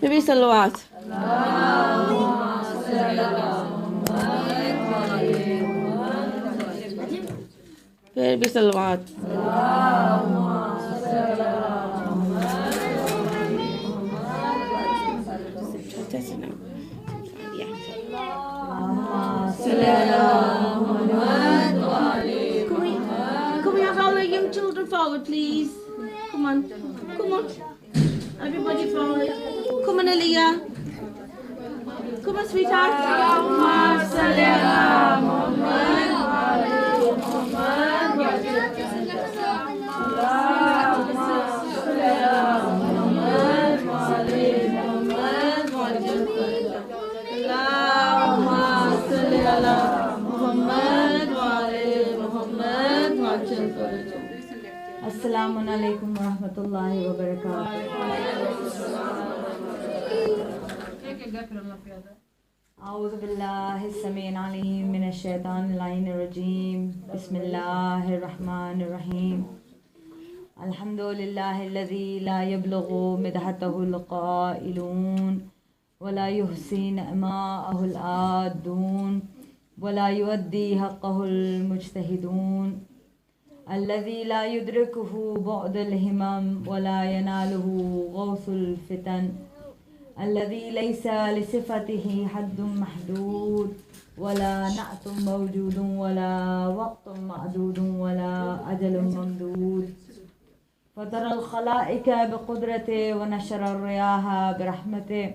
نبی صلوات پھر بھی صلوات Can we have all the young children forward, please? Come on. Come on. Everybody forward. Come on, Aliyah. Come on, sweetheart. Allahumma salli ala Muhammad wa ali Muhammad. Allahumma salli ala Muhammad wa ali Muhammad. Allahumma salli ala Muhammad wa ali Muhammad. السلام علیکم ورحمۃ اللہ وبرکاتہ. اعوذ باللہ السمیع العلیم من الشیطان اللعین الرجیم. بسم اللہ الرحمن الرحیم. الحمد للہ الذی لا یبلغ مدحتہ القائلون ولا یحصی نعماءہ العادون ولا یؤدی حقہ المجتہدون. الذي لا يدركه بعد الهمم ولا يناله غوث الفتن. الذي ليس لصفته حد محدود ولا نعت موجود ولا وقت معدود ولا أجل ممدود. فطر الخلائق بقدرته ونشر الرياح برحمته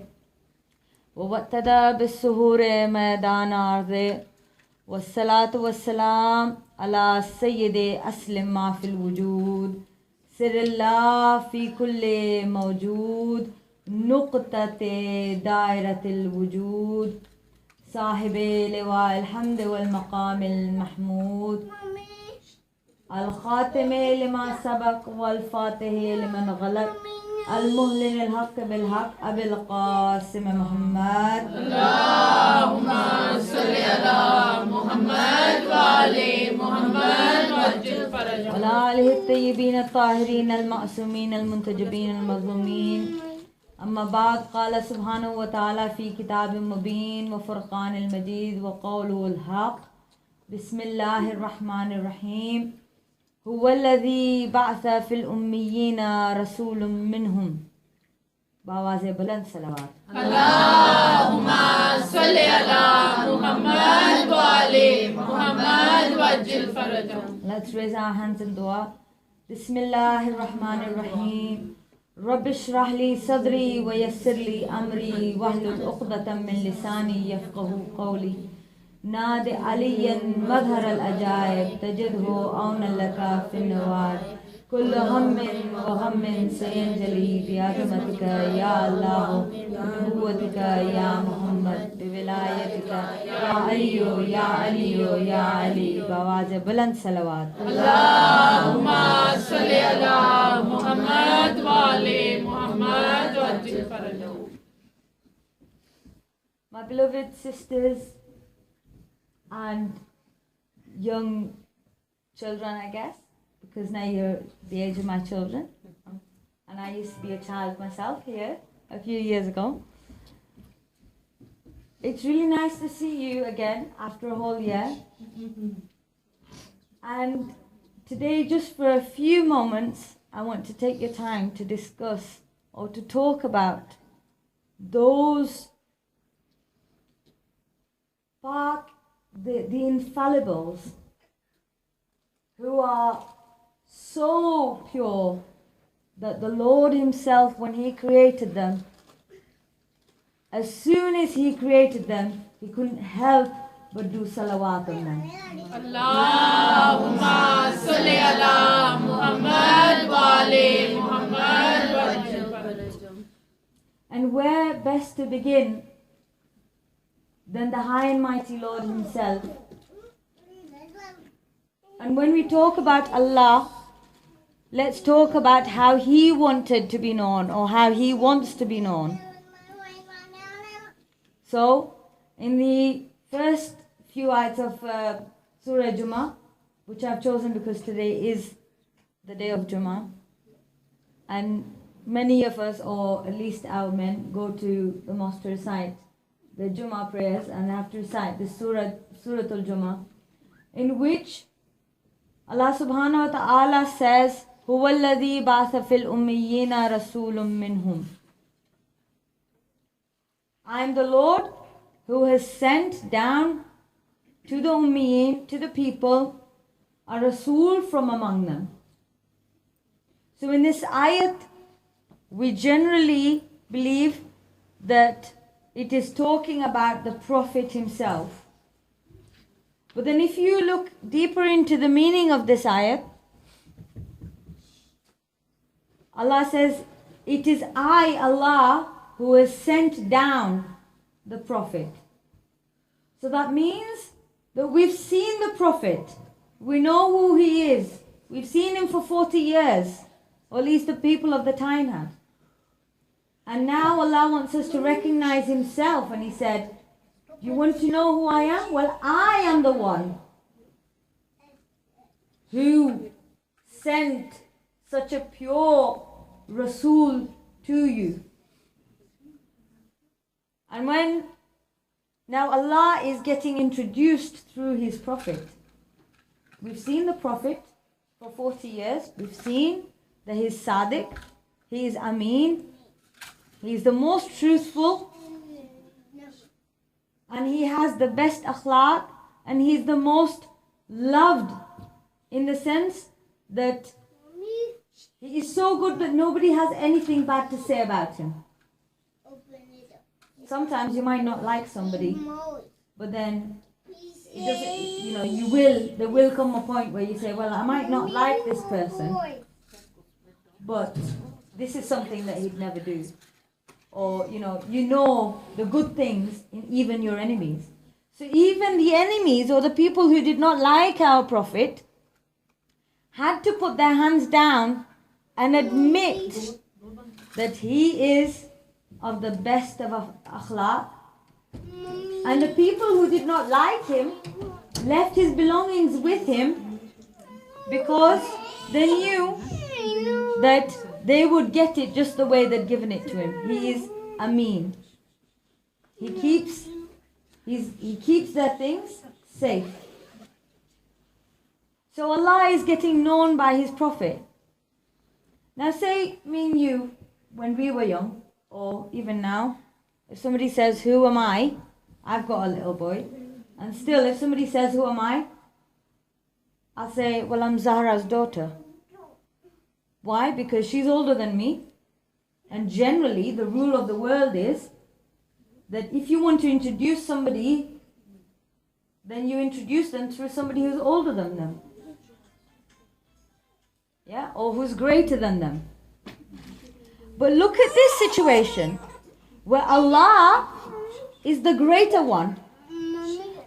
ووتد بالسهور ميدان أرضه. والصلاة والسلام على سید اسلم ما فی الوجود سر اللہ فی کل موجود نقطۃ دائرۃ الوجود صاحب لواء الحمد والمقام المحمود الخاتم لما سبق والفاتح لمن غلق المهلن الحق بالحق ابی القاسم محمد. اللهم صل على محمد وعلى محمد وعجل فرجهم وعلى آله الطيبين الطاهرين المعصومين المنتجبين المظلومين. أما بعد، قال سبحانه وتعالى في كتاب مبين وفرقان المجيد وقوله الحق. بسم الله الرحمن الرحيم. هو الذي بعث في الأميين رسول منهم. بآواز بلند صلوات. اللهم صل على محمد وعلى محمد وعجل فرجهم. Let's raise our hands in dua. بسم الله الرحمن الرحيم. رب اشرح لي صدري ويسر لي أمري واحلل عقدة من لساني يفقهوا قولي. ناد عليا مظهر العجائب تجده عونا لك في النوار. كل هم وغم سينجلي بعظمتك يا الله بنبوتك يا محمد بولايتك يا علي يا علي يا علي. بآواز بلند صلوات. اللهم صل على محمد وعلى محمد وعجل فرجهم. My beloved sisters and young children, I guess, because now you're the age of my children, and I used to be a child myself here a few years ago. It's really nice to see you again after a whole year. And today, just for a few moments, I want to take your time to discuss or to talk about those the infallibles who are so pure that the Lord himself, when he created them, as soon as he created them, he couldn't help but do salawat on them. Allahumma salli ala Muhammad wa ali Muhammad wa ajil farajahum. And where best to begin than the high and mighty Lord himself? And when we talk about Allah, let's talk about how He wanted to be known, or how He wants to be known. So, in the first few ayats of Surah Jummah, which I've chosen because today is the day of Jummah, and many of us, or at least our men, go to the mosque to recite the Jummah prayers, and have to recite the Suratul Jummah, in which Allah subhanahu wa ta'ala says, هُوَ الَّذِي بَعْثَ فِي الْأُمِّيِّينَ رَسُولٌ مِّنْهُمْ. I am the Lord who has sent down to the Ummiyin, to the people, a Rasool from among them. So in this ayat, we generally believe that it is talking about the Prophet himself. But then if you look deeper into the meaning of this ayat, Allah says, it is I, Allah, who has sent down the Prophet. So that means that we've seen the Prophet. We know who he is. We've seen him for 40 years. Or at least the people of the time had. And now Allah wants us to recognize himself. And he said, you want to know who I am? Well, I am the one who sent such a pure Rasool to you. And when now Allah is getting introduced through his Prophet. We've seen the Prophet for 40 years. We've seen that he is Sadiq, he is Ameen, he is the most truthful, and he has the best akhlaq, and he is the most loved, in the sense that he is so good that nobody has anything bad to say about him. Sometimes you might not like somebody, but then it doesn't, there will come a point where you say, well, I might not like this person, but this is something that he'd never do. Or, you know the good things in even your enemies. So even the enemies, or the people who did not like our Prophet, had to put their hands down and admit that he is of the best of akhlaq. And the people who did not like him left his belongings with him, because they knew that they would get it just the way they'd given it to him. He is Ameen. He keeps their things safe. So Allah is getting known by his Prophet. Now say me and you, when we were young, or even now, if somebody says, who am I? I've got a little boy. And still, if somebody says, who am I? I'll say, well, I'm Zahra's daughter. Why? Because she's older than me. And generally, the rule of the world is that if you want to introduce somebody, then you introduce them through somebody who's older than them. Yeah? Or who's greater than them. But look at this situation, where Allah is the greater one.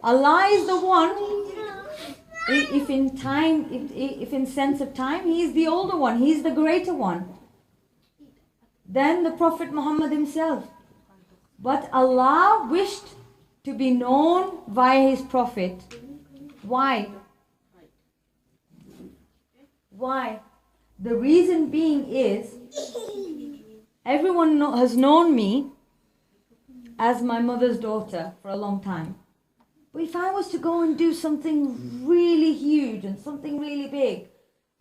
Allah is the one, if in sense of time, he is the older one, he is the greater one than the Prophet Muhammad himself. But Allah wished to be known via his Prophet. Why? Why? The reason being is, everyone has known me as my mother's daughter for a long time. But if I was to go and do something really huge and something really big,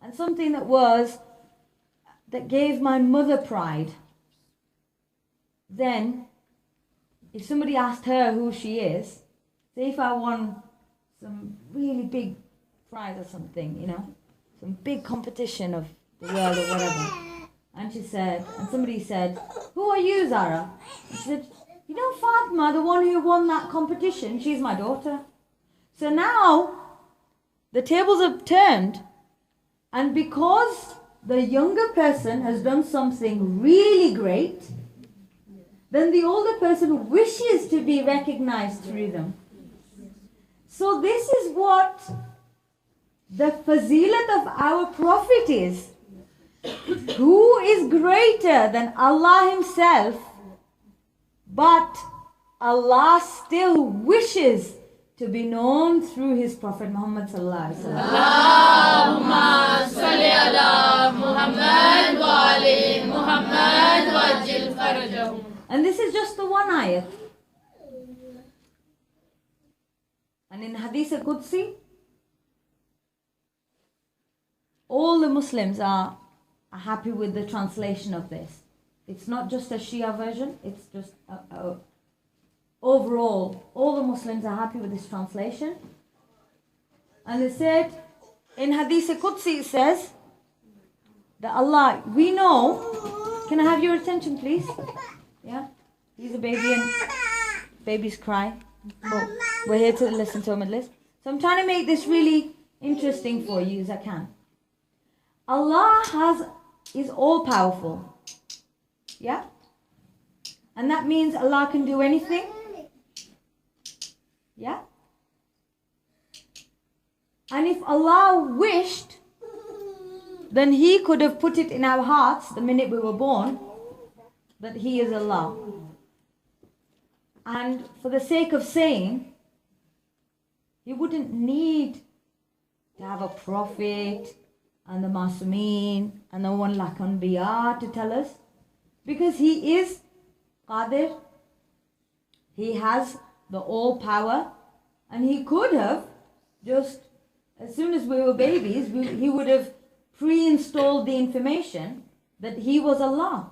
and something that gave my mother pride, then if somebody asked her who she is, say if I won some really big prize or something, some big competition of the world or whatever, and somebody said, who are you, Zara? And she said, Fatima, the one who won that competition, she's my daughter. So now the tables have turned, and because the younger person has done something really great, then the older person wishes to be recognized through them. So this is what the fazilat of our Prophet is, who is greater than Allah Himself, but Allah still wishes to be known through His Prophet Muhammad sallallahu alaihi wasallam. Allahumma salli ala Muhammad wa ali Muhammad wajil farajahum. And this is just the one ayat. And in Hadith al-Qudsi, all the Muslims are happy with the translation of this. It's not just a Shia version, it's just overall, all the Muslims are happy with this translation. And it said, in Hadith al-Qudsi it says, that Allah, we know, can I have your attention please? Yeah? He's a baby and babies cry. But we're here to listen to a Majlis. So I'm trying to make this really interesting for you as I can. Allah is all powerful. Yeah? And that means Allah can do anything. Yeah? And if Allah wished, then He could have put it in our hearts the minute we were born that He is Allah. And for the sake of saying, He wouldn't need to have a prophet and the Masumeen and the one like Anbiya to tell us, because He is Qadir. He has the all power, and He could have just, as soon as we were babies, He would have pre-installed the information that He was Allah.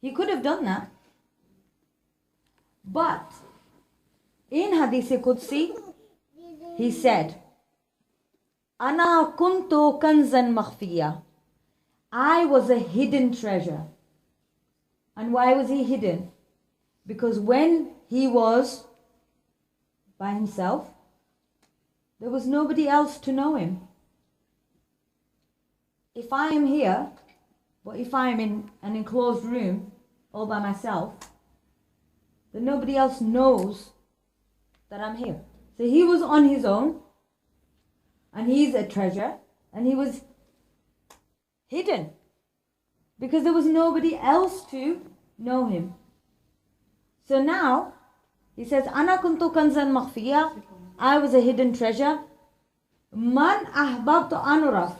He could have done that. But in Hadith Qudsi, He said, Ana kuntu kanzan makhfiya. I was a hidden treasure. And why was He hidden? Because when He was by Himself, there was nobody else to know Him. If I am here, or if I am in an enclosed room all by myself, then nobody else knows that I'm here. So He was on His own, and He's a treasure, and He was hidden because there was nobody else to know Him. So now He says, Ana kuntu kanzan makhfiya. I was a hidden treasure. Man ahbabtu anuraf.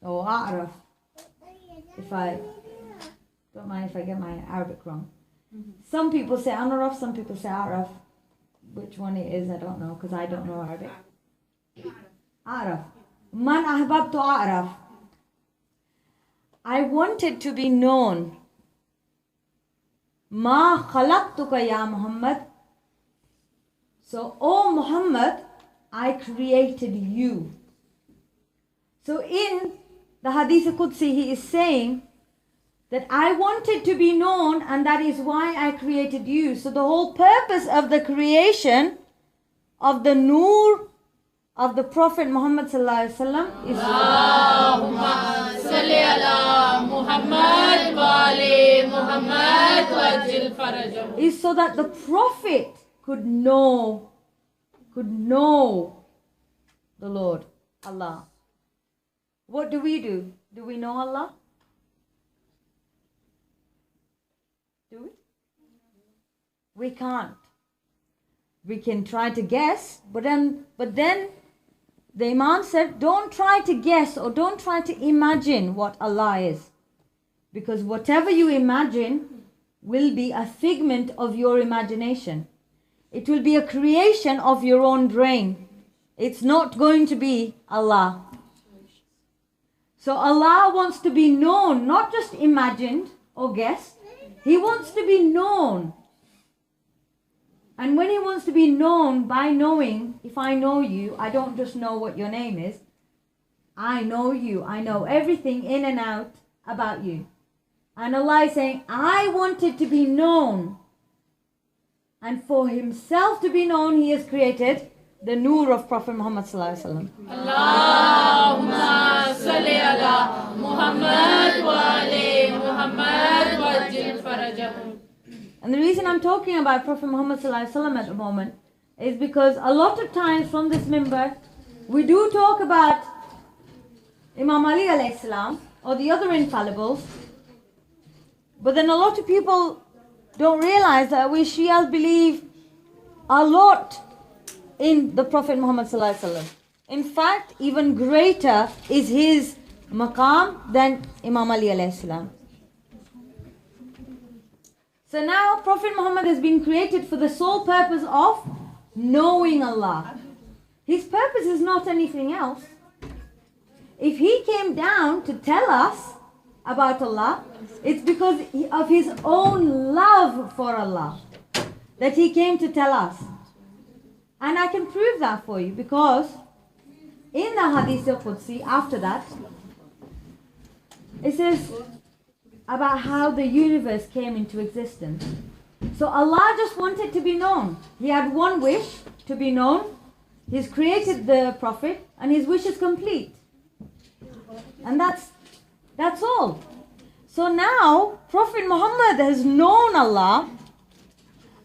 Or a'raf. If I don't mind if I get my Arabic wrong. Some people say anuraf, some people say a'raf. Which one it is, I don't know, because I don't know Arabic. A'raf. Man ahbabtu a'raf. I wanted to be known. Ma khalaqtuka ya Muhammad. So, O Muhammad, I created you. So in the Hadith al-Qudsi, He is saying that I wanted to be known, and that is why I created you. So the whole purpose of the creation of the Noor of the Prophet Muhammad sallallahu alaihi wasallam is Allahumma salli ala Muhammad wa ali Muhammad wajil farajahum. Is so that the Prophet could know the Lord, Allah. What do? Do we know Allah? Do we? We can't. We can try to guess, but then the Imam said, don't try to guess or don't try to imagine what Allah is. Because whatever you imagine will be a figment of your imagination. It will be a creation of your own brain. It's not going to be Allah. So Allah wants to be known, not just imagined or guessed. He wants to be known. And when He wants to be known by knowing, if I know you, I don't just know what your name is. I know you. I know everything in and out about you. And Allah is saying, I wanted to be known. And for Himself to be known, He has created the Noor of Prophet Muhammad sallallahu alaihi wasallam. Allahumma salli ala Muhammad wa ali Muhammad wajil farajahum. And the reason I'm talking about Prophet Muhammad sallallahu alaihi wasallam at the moment is because a lot of times from this minbar, we do talk about Imam Ali alayhi salam or the other infallibles, but then a lot of people don't realize that we Shias believe a lot in the Prophet Muhammad sallallahu alaihi wasallam. In fact, even greater is his maqam than Imam Ali alayhi salam. So now Prophet Muhammad has been created for the sole purpose of knowing Allah. His purpose is not anything else. If he came down to tell us about Allah, it's because of his own love for Allah that he came to tell us. And I can prove that for you because in the Hadith al-Qudsi, after that, it says about how the universe came into existence. So Allah just wanted to be known. He had one wish to be known. He's created the Prophet and his wish is complete. And that's all. So now Prophet Muhammad has known Allah,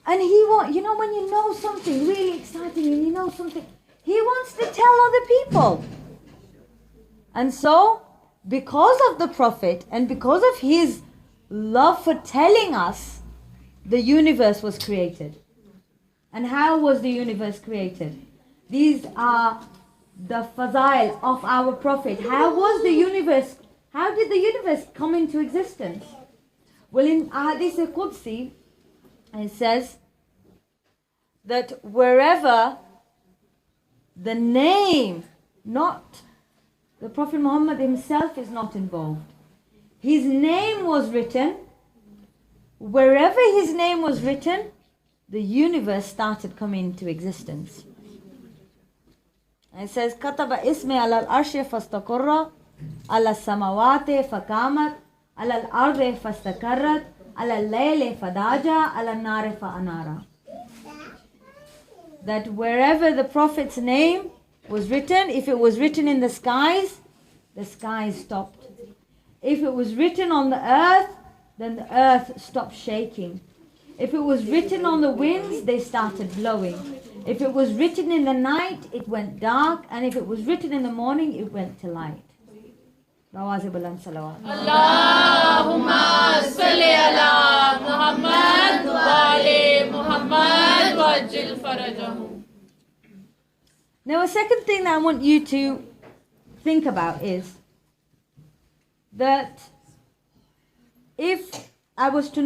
and when you know something really exciting and you know something, he wants to tell other people. And so because of the Prophet and because of his love for telling us, the universe was created. And how was the universe created? These are the fazail of our Prophet. How did the universe come into existence? Well, in Hadith al-Qudsi, it says that wherever the name, not the Prophet Muhammad himself is not involved, his name was written, wherever his name was written, the universe started coming into existence. And it says, كتب اسمي على الأرش فاستقر على السماوات فقامت على الأرض فاستقرت على الليل فداجا على النار فأنارا. That wherever the Prophet's name was written, if it was written in the skies stopped. If it was written on the earth, then the earth stopped shaking. If it was written on the winds, they started blowing. If it was written in the night, it went dark. And if it was written in the morning, it went to light. Rawazib salawat. Allahumma salli ala Muhammad wa ali Muhammad wa ajil farajahu. Now a second thing that I want you to think about is that if I was to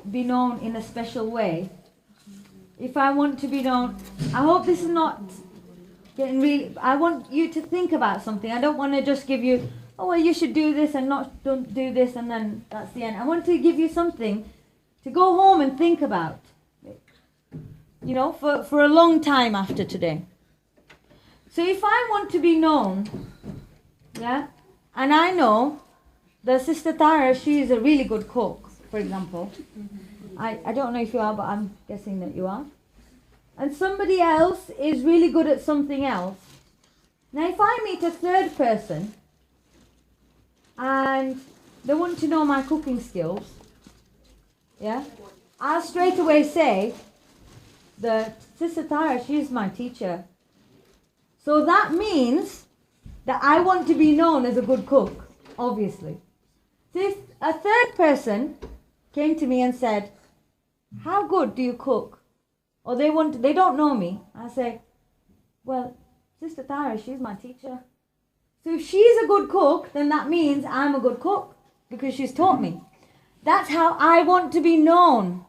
be known in a special way, if I want to be known, I hope this is not getting really, I want you to think about something. I don't want to just give you, oh well, you should do this and don't do this and then that's the end. I want to give you something to go home and think about, for a long time after today. So if I want to be known, and I know that Sister Tara, she is a really good cook, for example. I don't know if you are, but I'm guessing that you are. And somebody else is really good at something else. Now if I meet a third person and they want to know my cooking skills, I'll straight away say that Sister Tara, she is my teacher. So that means that I want to be known as a good cook, obviously. So if a third person came to me and said, how good do you cook? Or they don't know me. I say, well, Sister Tara, she's my teacher. So if she's a good cook, then that means I'm a good cook because she's taught me. That's how I want to be known.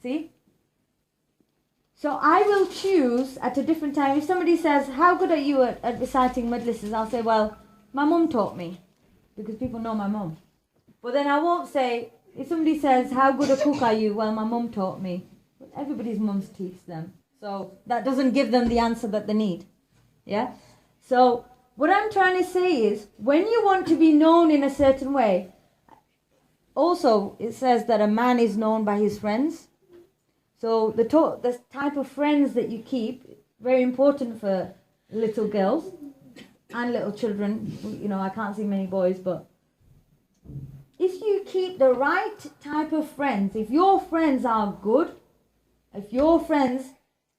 See? So I will choose at a different time. If somebody says, how good are you at reciting Majlis? I'll say, well, my mum taught me. Because people know my mum. But then I won't say, if somebody says, how good a cook are you? Well, my mum taught me. But everybody's mums teach them. So that doesn't give them the answer that they need. Yeah? So what I'm trying to say is, when you want to be known in a certain way, also it says that a man is known by his friends. So the type of friends that you keep, very important for little girls and little children. I can't see many boys, but if you keep the right type of friends, if your friends are good, if your friends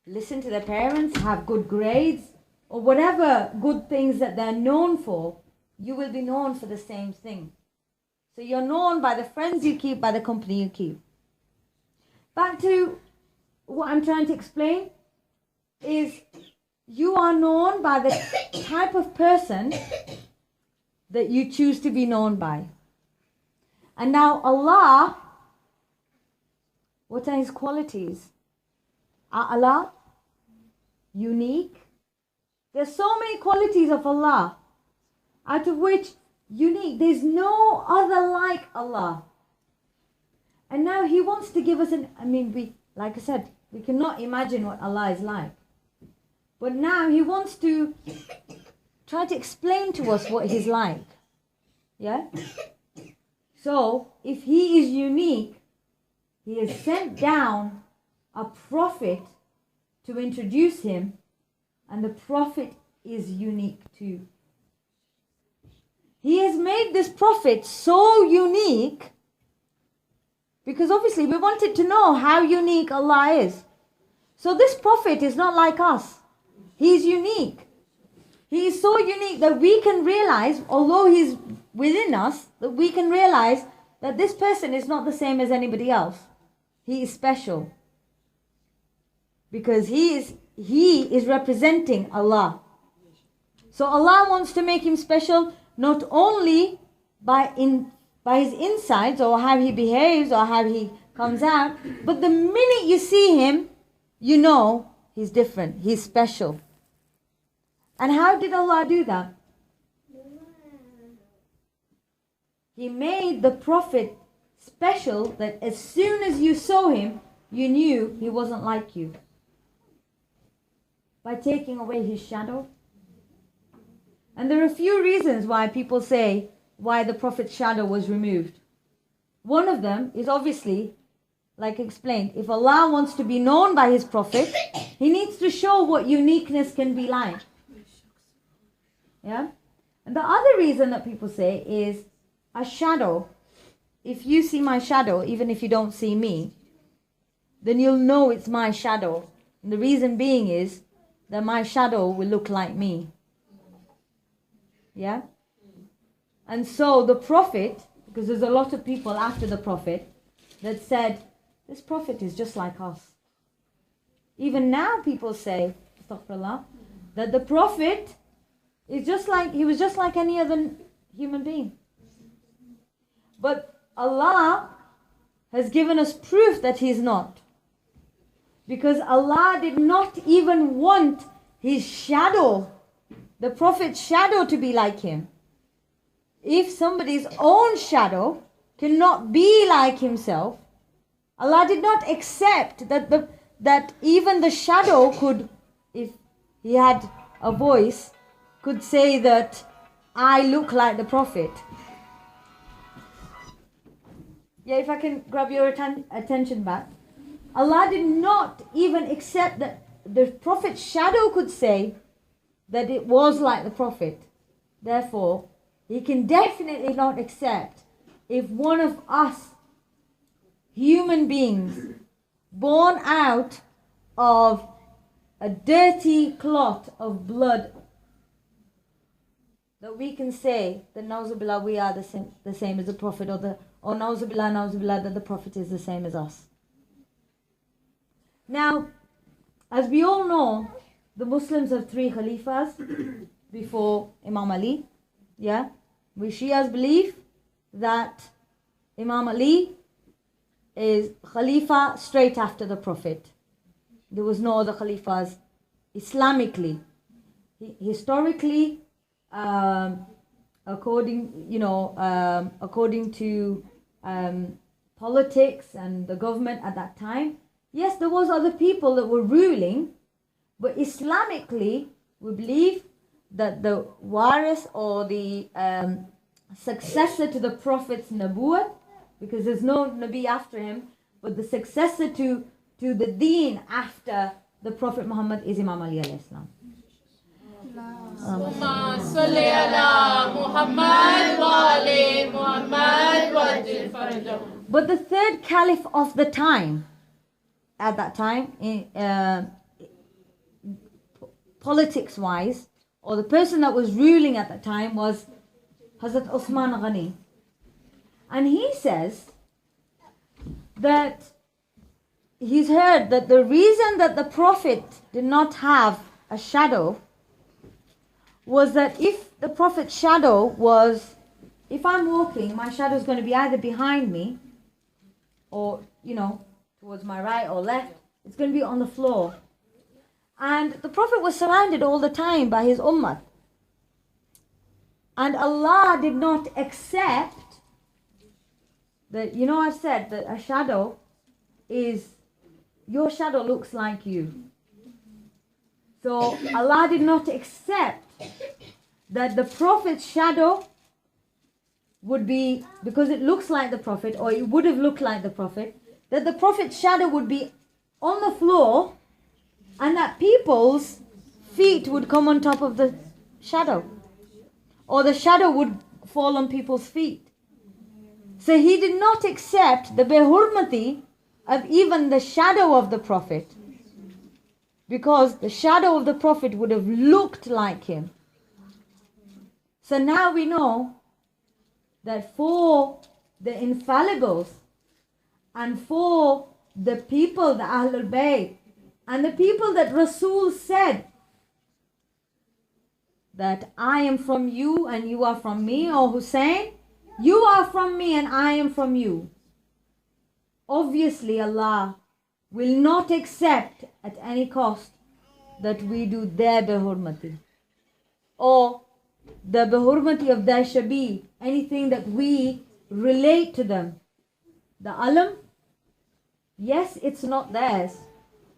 listen to their parents, have good grades, or whatever good things that they're known for, you will be known for the same thing. So you're known by the friends you keep, by the company you keep. Back to what I'm trying to explain is you are known by the type of person that you choose to be known by. And now Allah, what are His qualities? Are Allah unique? There's so many qualities of Allah, out of which unique, there's no other like Allah. And now He wants to give us like I said, we cannot imagine what Allah is like. But now He wants to try to explain to us what He's like. Yeah? So, if He is unique, He has sent down a prophet to introduce Him, and the prophet is unique too. He has made this prophet so unique because obviously we wanted to know how unique Allah is. So this prophet is not like us. He is unique. He is so unique that we can realize, although He's within us, that we can realize that this person is not the same as anybody else. He is special. Because he is representing Allah. So Allah wants to make him special not only by his insides or how he behaves or how he comes out, but the minute you see him, you know he's different, he's special. And how did Allah do that? He made the Prophet special that as soon as you saw him, you knew he wasn't like you. By taking away his shadow. And there are a few reasons why people say why the Prophet's shadow was removed. One of them is obviously, like I explained, if Allah wants to be known by His Prophet, He needs to show what uniqueness can be like. Yeah? And the other reason that people say is a shadow. If you see my shadow, even if you don't see me, then you'll know it's my shadow. And the reason being is that my shadow will look like me. Yeah? And so the Prophet, because there's a lot of people after the Prophet that said, this Prophet is just like us. Even now people say, astaghfirullah, that the Prophet is he was just like any other human being. But Allah has given us proof that He's not. Because Allah did not even want His shadow, the Prophet's shadow, to be like Him. If somebody's own shadow cannot be like himself, Allah did not accept that even the shadow could, if he had a voice, could say that I look like the Prophet. Yeah, if I can grab your attention back. Allah did not even accept that the Prophet's shadow could say that it was like the Prophet. Therefore, He can definitely not accept if one of us human beings born out of a dirty clot of blood, that we can say that Nauzubillah, we are the same as the Prophet, or Nauzubillah, that the Prophet is the same as us. Now, as we all know, the Muslims have 3 Khalifas before Imam Ali. Yeah? We Shias believe that Imam Ali is Khalifa straight after the Prophet. There was no other Khalifas Islamically. Historically, according to politics and the government at that time, yes, there was other people that were ruling, but Islamically, we believe that the waris or the successor to the Prophet's Nabuwwat, because there's no Nabi after him, but the successor to the deen after the Prophet Muhammad is Imam Ali alayhi salam. But the third caliph of the time, at that time, politics-wise, or the person that was ruling at the time was Hazrat Usman Ghani. And he says that he's heard that the reason that the Prophet did not have a shadow was that if the Prophet's shadow was, if I'm walking, my shadow is going to be either behind me or, towards my right or left. It's going to be on the floor. And the Prophet was surrounded all the time by his ummah. And Allah did not accept that, I've said that a shadow is, your shadow looks like you. So Allah did not accept that the Prophet's shadow would be, because it looks like the Prophet, or it would have looked like the Prophet, that the Prophet's shadow would be on the floor and that people's feet would come on top of the shadow. Or the shadow would fall on people's feet. So he did not accept the behurmati of even the shadow of the Prophet, because the shadow of the Prophet would have looked like him. So now we know that for the infallibles and for the people, the Ahlul Bayt, and the people that Rasool said that I am from you and you are from me, or Hussein, you are from me and I am from you. Obviously Allah will not accept at any cost that we do their behurmati, or the behurmati of their shabi, anything that we relate to them. The alam, yes, it's not theirs.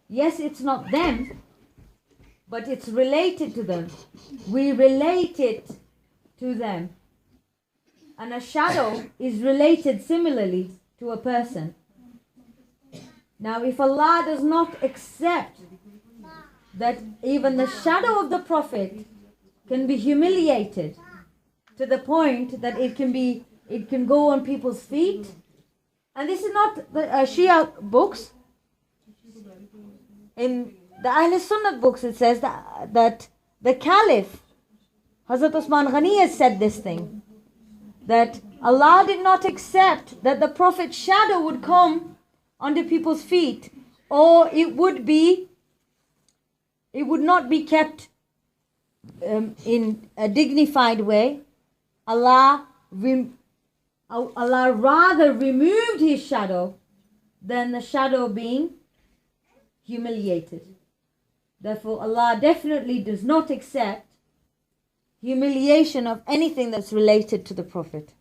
Yes, it's not them, but it's related to them. We relate it to them. And a shadow is related similarly to a person. Now, if Allah does not accept that even the shadow of the Prophet can be humiliated to the point that it can go on people's feet, and this is not the Shia books. In the Ahl Sunnah books it says that the Caliph, Hazrat Usman Ghani, has said this thing, that Allah did not accept that the Prophet's shadow would come onto people's feet, or it would not be kept in a dignified way. Allah rather removed his shadow than the shadow being humiliated. Therefore, Allah definitely does not accept humiliation of anything that's related to the Prophet.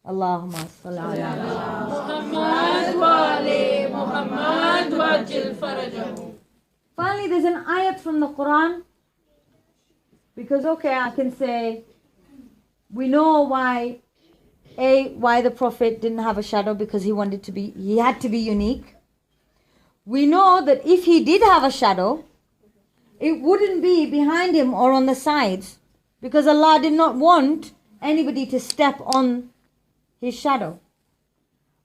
Allahumma salli ala Muhammad wa ali Muhammad wajil farajahu. Finally, there's an ayat from the Quran, because I can say we know why the Prophet didn't have a shadow, because he had to be unique. We know that if he did have a shadow, it wouldn't be behind him or on the sides, because Allah did not want anybody to step on his shadow.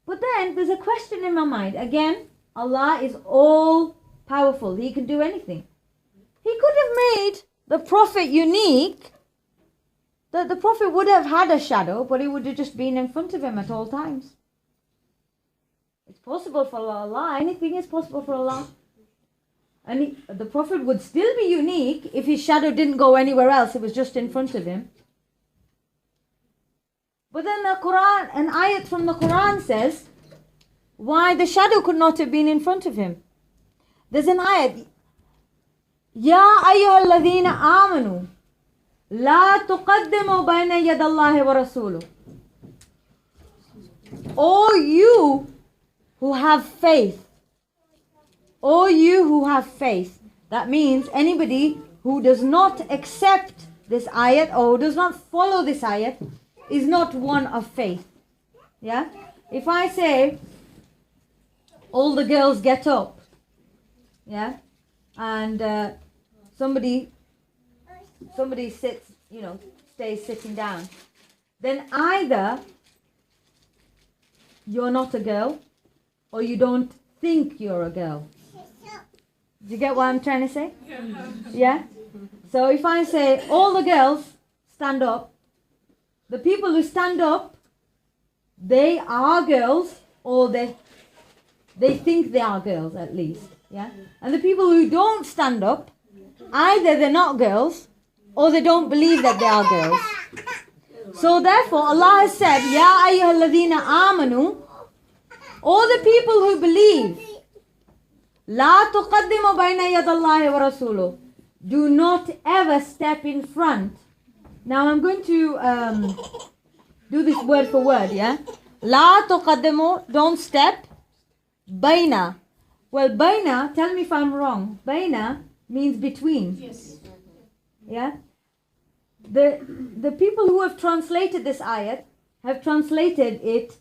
But then there's a question in my mind. Again, Allah is all powerful. He can do anything. He could have made the Prophet unique, that the Prophet would have had a shadow, but it would have just been in front of him at all times. It's possible for Allah. Anything is possible for Allah. And the Prophet would still be unique if his shadow didn't go anywhere else. It was just in front of him. But then the Quran, an ayat from the Quran says why the shadow could not have been in front of him. There's an ayat. Ya ayyuhalladhina amanu la tuqaddimu bayna yadallahi wa rasuluh. O you who have faith. O you who have faith. That means anybody who does not accept this ayat or who does not follow this ayat is not one of faith. Yeah? If I say all the girls get up, yeah, and somebody sits, stays sitting down, then either you're not a girl or you don't think you're a girl. Do you get what I'm trying to say? Yeah? So if I say all the girls stand up, the people who stand up, they are girls, or they think they are girls at least. Yeah? And the people who don't stand up, either they're not girls, or they don't believe that they are girls. So therefore Allah has said, Ya ayyuhalladhina amanu, all the people who believe, La tuqaddimu bayna yadallahi wa rasuluh, do not ever step in front. Now I'm going to do this word for word, yeah? La tuqaddimu, don't step. Bayna. Well, bayna, tell me if I'm wrong. Bayna means between. Yes. Yeah? The people who have translated this ayat have translated it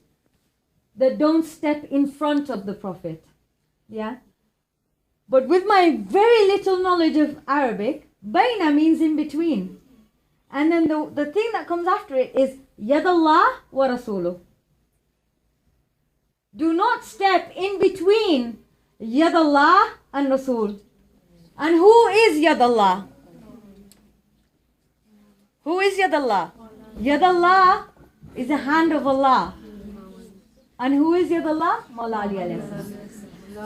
that don't step in front of the Prophet. Yeah? But with my very little knowledge of Arabic, bayna means in between. And then the thing that comes after it is yadallah wa rasuluh. Do not step in between yadallah and Rasool. And who is yadallah? Who is yadallah? Yadallah is the hand of Allah. And who is yadallah? Mawla Ali alayhi salam.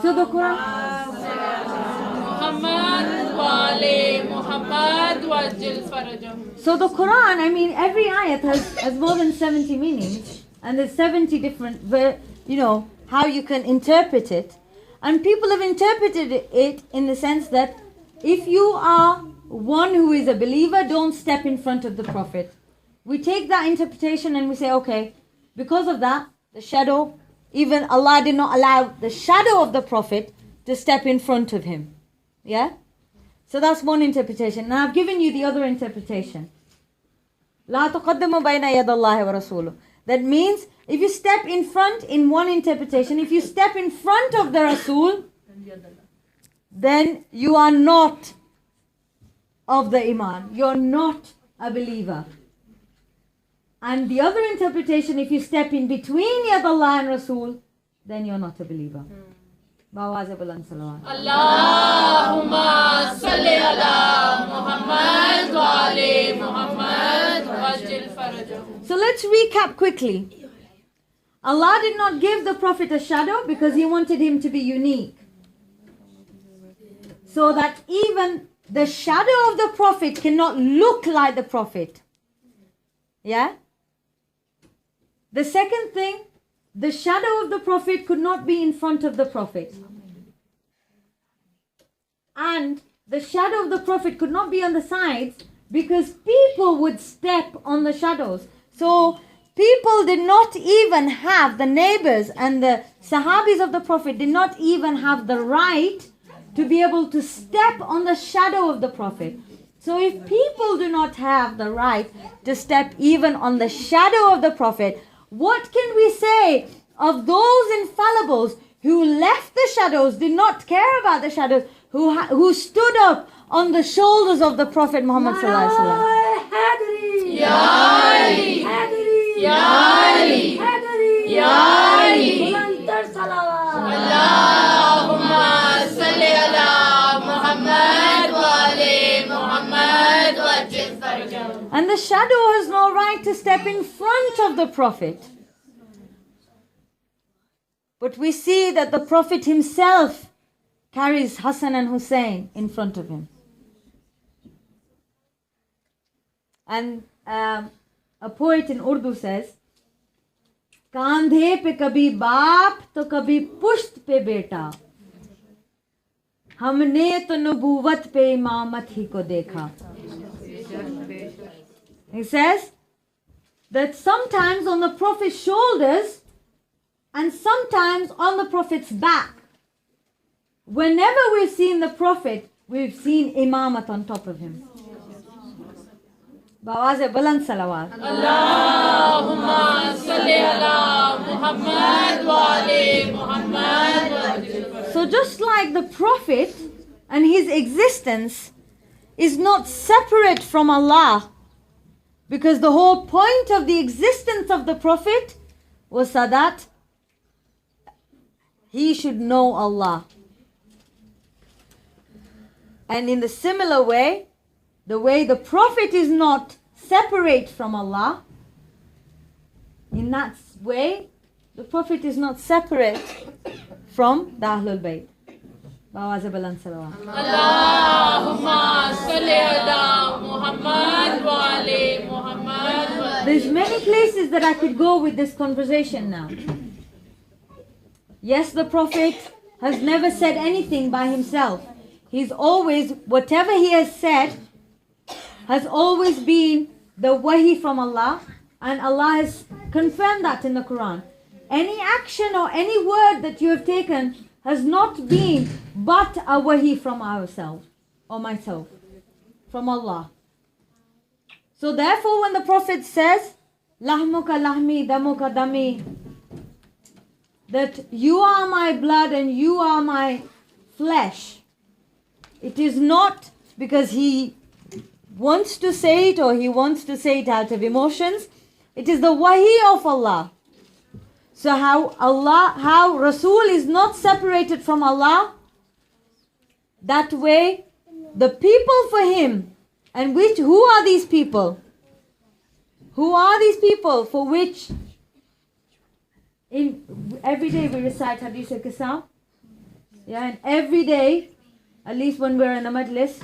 So the Quran. Muhammad wa ali Muhammad wa jil farajah. So the Quran, I mean, every ayat has more than 70 meanings, and there's 70 different, how you can interpret it. And people have interpreted it in the sense that if you are one who is a believer, don't step in front of the Prophet. We take that interpretation and we say, okay, because of that, the shadow, even Allah did not allow the shadow of the Prophet to step in front of him. Yeah? So that's one interpretation. Now I've given you the other interpretation. La tuqaddimu bayna yadallahi wa rasuluh. That means if you step in front in one interpretation, if you step in front of the Rasool, then you are not of the Iman. You're not a believer. And the other interpretation, if you step in between Yadallah and Rasool, then you're not a believer. Allahumma salli ala Muhammad wa ali Muhammad wa jil farajah. So let's recap quickly. Allah did not give the Prophet a shadow because he wanted him to be unique. So that even the shadow of the Prophet cannot look like the Prophet. Yeah? The second thing, the shadow of the Prophet could not be in front of the Prophet. And the shadow of the Prophet could not be on the sides because people would step on the shadows. So people did not even have, the neighbors and the Sahabis of the Prophet did not even have the right to be able to step on the shadow of the Prophet. So if people do not have the right to step even on the shadow of the Prophet, what can we say of those infallibles who left the shadows, did not care about the shadows, who stood up on the shoulders of the Prophet Muhammad sallallahu alaihi wasallam? Ya Ali, Ya Ali, Ya Ali. Allahumma salli ala Muhammad wa ali Muhammad wa jil farajah. And the shadow has no right to step in front of the Prophet. But we see that the Prophet himself carries Hassan and Hussein in front of him. And a poet in Urdu says, कांधे पे कभी बाप तो कभी पुश्त पे बेटा, हमने तो नबूवत पे इमामत ही को देखा. He says that sometimes on the Prophet's shoulders and sometimes on the Prophet's back. Whenever we've seen the Prophet, we've seen imamat on top of him. Bawaze baland salawat. Allahumma salli ala Muhammad wa ali Muhammad. So just like the Prophet and his existence is not separate from Allah, because the whole point of the existence of the Prophet was so that he should know Allah. And in the similar way, the way the Prophet is not separate from Allah, in that way, the Prophet is not separate from the Ahlul Bayt. Allahumma salli ala Muhammad wa ali Muhammad. There's many places that I could go with this conversation now. Yes, the Prophet has never said anything by himself. He's always, whatever he has said, has always been the wahi from Allah, and Allah has confirmed that in the Quran. Any action or any word that you have taken has not been but a wahi from ourselves, or myself, from Allah. So therefore when the Prophet says, Lahmuka lahmi, damuka dami, that you are my blood and you are my flesh, it is not because he wants to say it or he wants to say it out of emotions. It is the wahi of Allah. So how Rasool is not separated from Allah, that way the people for him, and who are these people? Who are these people for which every day we recite Hadith al-Qisam? Yeah, and every day, at least when we're in the Majlis,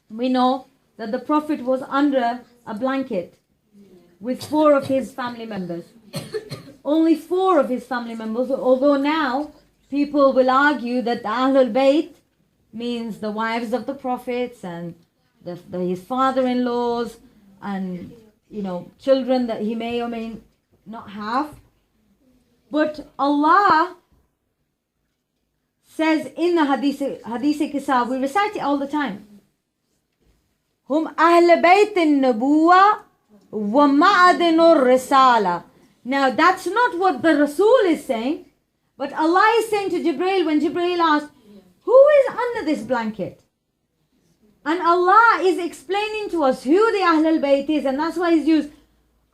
we know that the Prophet was under a blanket with 4 of his family members. Only 4 of his family members, although now people will argue that the Ahlul Bayt means the wives of the prophets and his father-in-laws and children that he may or may not have. But Allah says in the Hadith Qisa, we recite it all the time, Hum Ahl Bayt al-Nubuwa wa Ma'adinur Risala. Now that's not what the Rasool is saying, but Allah is saying to Jibreel when Jibreel asked, who is under this blanket? And Allah is explaining to us who the Ahlul Bayt is, and that's why He's used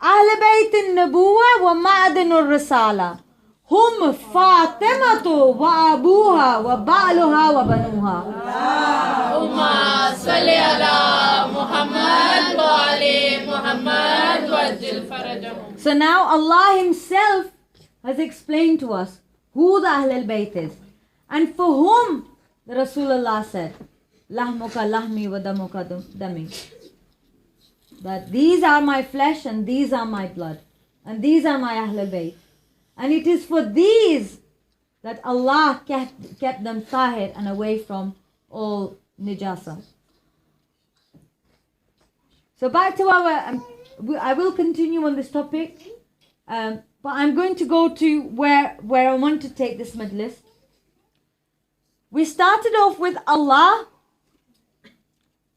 Ahl Bayt al-Nubuwa wa Ma'adinur Risala. Hum Fatimatu wa Abuha wa Ba'luha wa Banuha. Allahumma salli ala Muhammad wa ali Muhammad wa ajil farajahum. So now Allah Himself has explained to us who the Ahlul Bayt is, and for whom the Rasulullah said, Lahmuka lahmi wa damuka dami. That these are my flesh and these are my blood, and these are my Ahlul Bayt. And it is for these that Allah kept them tahir and away from all nijasa. So back to I will continue on this topic, but I'm going to go to where I want to take this majlis. We started off with Allah.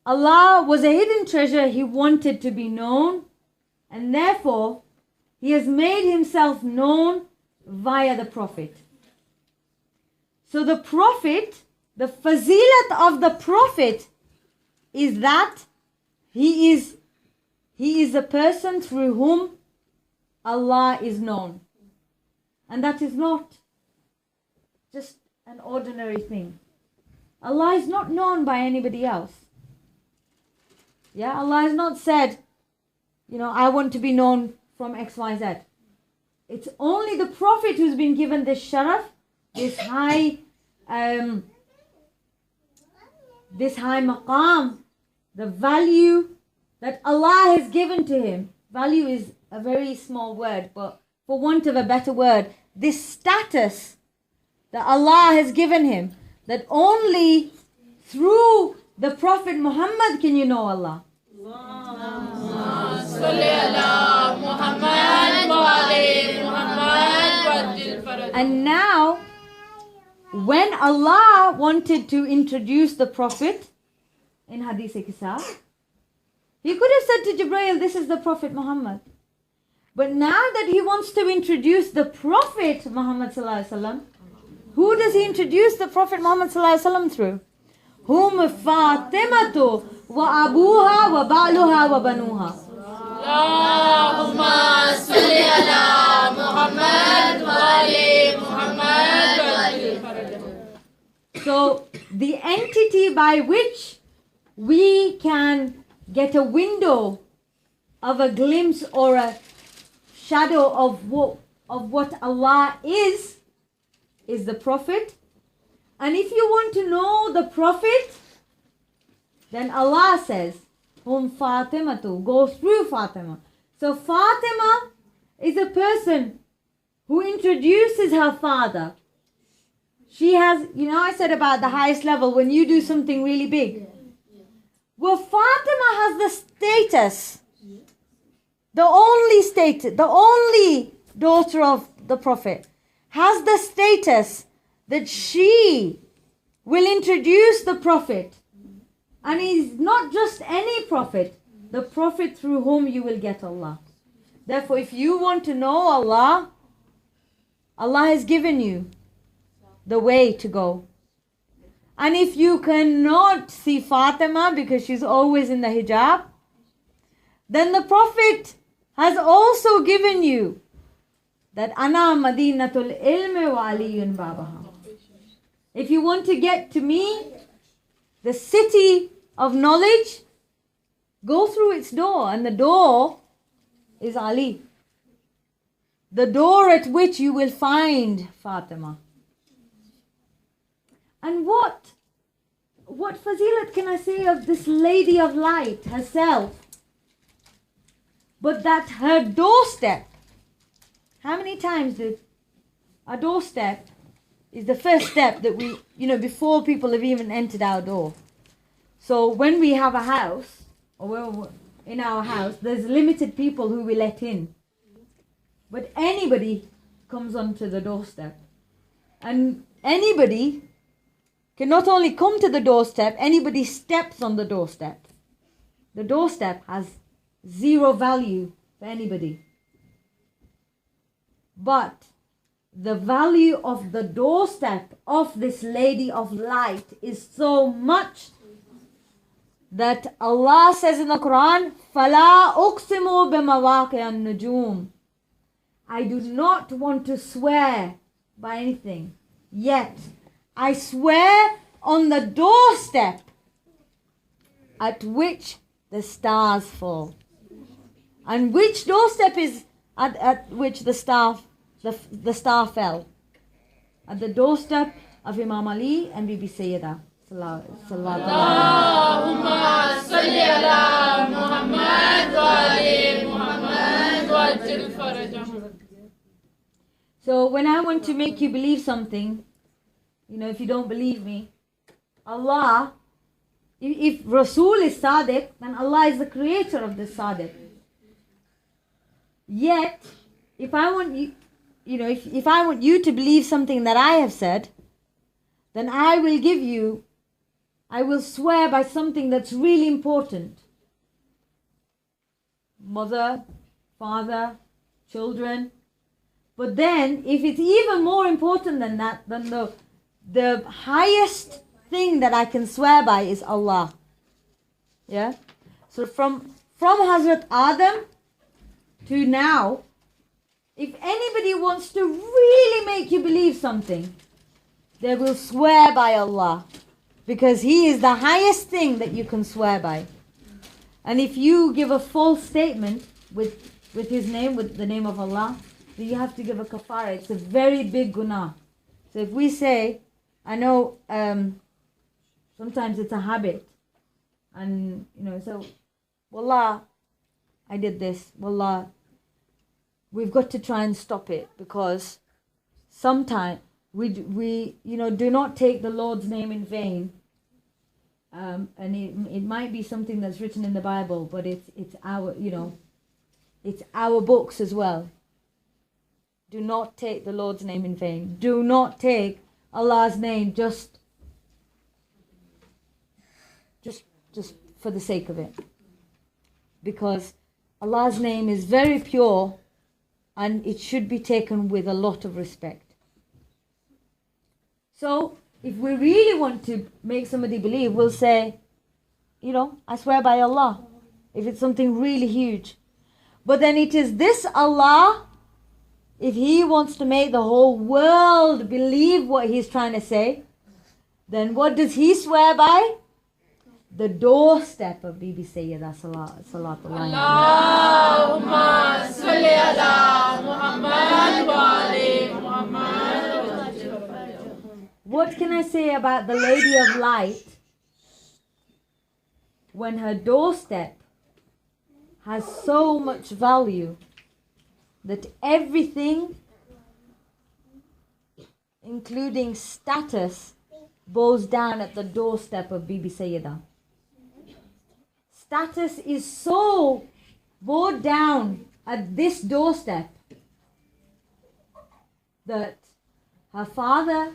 Allah was a hidden treasure. He wanted to be known, and therefore He has made Himself known via the Prophet. So the Prophet, the fazilat of the Prophet is that he is a person through whom Allah is known. And that is not just an ordinary thing. Allah is not known by anybody else. Yeah, Allah has not said, I want to be known from XYZ. It's only the Prophet who's been given this sharaf, this high maqam, the value that Allah has given to him. Value is a very small word, but for want of a better word, this status that Allah has given him, that only through the Prophet Muhammad can you know Allah. And now, when Allah wanted to introduce the Prophet in Hadith Qisa, He could have said to Jibreel, this is the Prophet Muhammad. But now that He wants to introduce the Prophet Muhammad sallallahu alaihi wasallam, who does He introduce the Prophet Muhammad sallallahu alaihi wasallam through? Hum Fatimatu wa Abuha wa Ba'luha wa Banuha. Allahumma salli ala Muhammad wa ali Muhammad wa ajil farajahum. So the entity by which we can get a window of a glimpse or a shadow of what Allah is the Prophet. And if you want to know the Prophet, then Allah says, Hum Fatimatu, go through Fatima. So Fatima is a person who introduces her father. She has, I said about the highest level when you do something really big. Well, Fatima has the status, the only daughter of the Prophet, has the status that she will introduce the Prophet. And he's not just any Prophet, the Prophet through whom you will get Allah. Therefore, if you want to know Allah, Allah has given you the way to go. And if you cannot see Fatima because she's always in the hijab, then the Prophet has also given you that Ana Madinatul Ilmi wa Aliyun Babaha. If you want to get to me, the city of knowledge, go through its door, and the door is Ali. The door at which you will find Fatima. And what fazilat can I say of this lady of light herself? But that her doorstep, how many times did our doorstep is the first step that we, before people have even entered our door. So when we have a house, or we're in our house, there's limited people who we let in. But anybody comes onto the doorstep. And anybody can not only come to the doorstep, anybody steps on the doorstep. The doorstep has zero value for anybody. But the value of the doorstep of this lady of light is so much that Allah says in the Quran, فَلَا أُقْسِمُ بِمَوَاقِعِ النُّجُومِ. I do not want to swear by anything, yet I swear on the doorstep at which the stars fall. And which doorstep is at which the star fell? At the doorstep of Imam Ali and Bibi Sayyida. Allahumma salli ala Muhammad wa ali Muhammad wa ajil farajah. So when I want to make you believe something, if you don't believe me, Allah, if Rasool is Sadiq, then Allah is the creator of this Sadiq. Yet, if I want you, if I want you to believe something that I have said, then I will swear by something that's really important. Mother, father, children. But then, if it's even more important than that, then the highest thing that I can swear by is Allah. Yeah? So from Hazrat Adam to now, if anybody wants to really make you believe something, they will swear by Allah. Because He is the highest thing that you can swear by. And if you give a false statement with His name, with the name of Allah, then you have to give a kafara. It's a very big guna. So if we say, I know sometimes it's a habit. And, so, Wallah, I did this. Wallah, we've got to try and stop it. Because sometimes we do not take the Lord's name in vain. And it might be something that's written in the Bible, but it's our books as well. Do not take the Lord's name in vain. Do not take Allah's name just for the sake of it. Because Allah's name is very pure and it should be taken with a lot of respect. So, if we really want to make somebody believe, we'll say, I swear by Allah. If it's something really huge. But then it is this Allah, if He wants to make the whole world believe what He's trying to say, then what does He swear by? the doorstep of Bibi Sayyida Salatullah. Allahumma salli ala Muhammad wa ali Muhammad. What can I say about the Lady of Light when her doorstep has so much value that everything, including status, bows down at the doorstep of Bibi Sayyida? Status is so bowed down at this doorstep that her father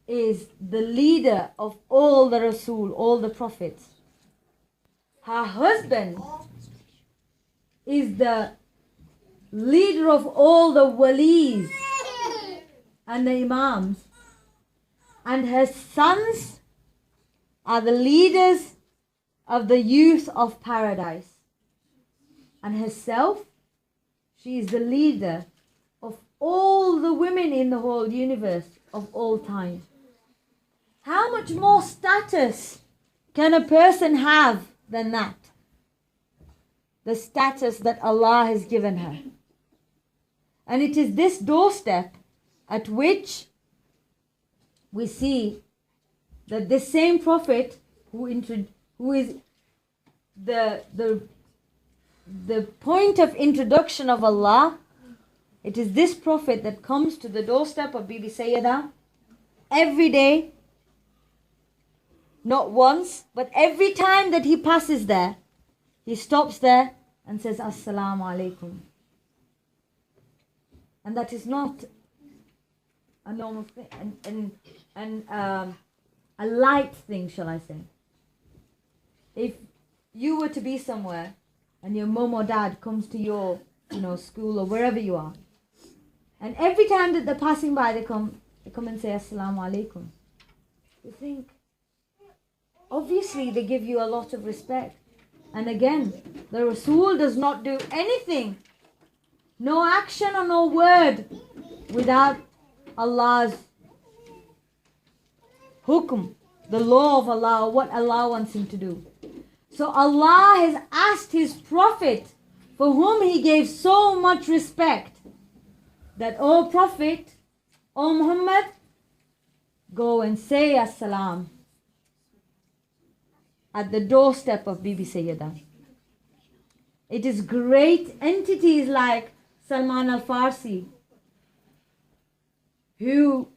is the leader of all the Rasool, all the prophets. Her husband is the leader of all the walis and the imams. And her sons are the leaders of the youth of paradise. And herself, she is the leader of all the women in the whole universe of all time. How much more status can a person have than that? The status that Allah has given her. And it is this doorstep at which we see that this same prophet who is the point of introduction of Allah, it is this prophet that comes to the doorstep of Bibi Sayyida every day, not once, but every time that he passes there, he stops there and says, Assalamu alaikum. And that is not a normal thing, and a light thing, shall I say. If you were to be somewhere and your mum or dad comes to your, school or wherever you are, and every time that they're passing by, they come and say Assalamu alaikum. You think, obviously they give you a lot of respect. And again, the Rasool does not do anything, no action or no word, without Allah's hukum, the law of Allah, what Allah wants him to do. So Allah has asked his prophet, for whom he gave so much respect, that, O Prophet, O Muhammad, go and say Assalam at the doorstep of Bibi Sayyida. It is great entities like Salman al-Farsi who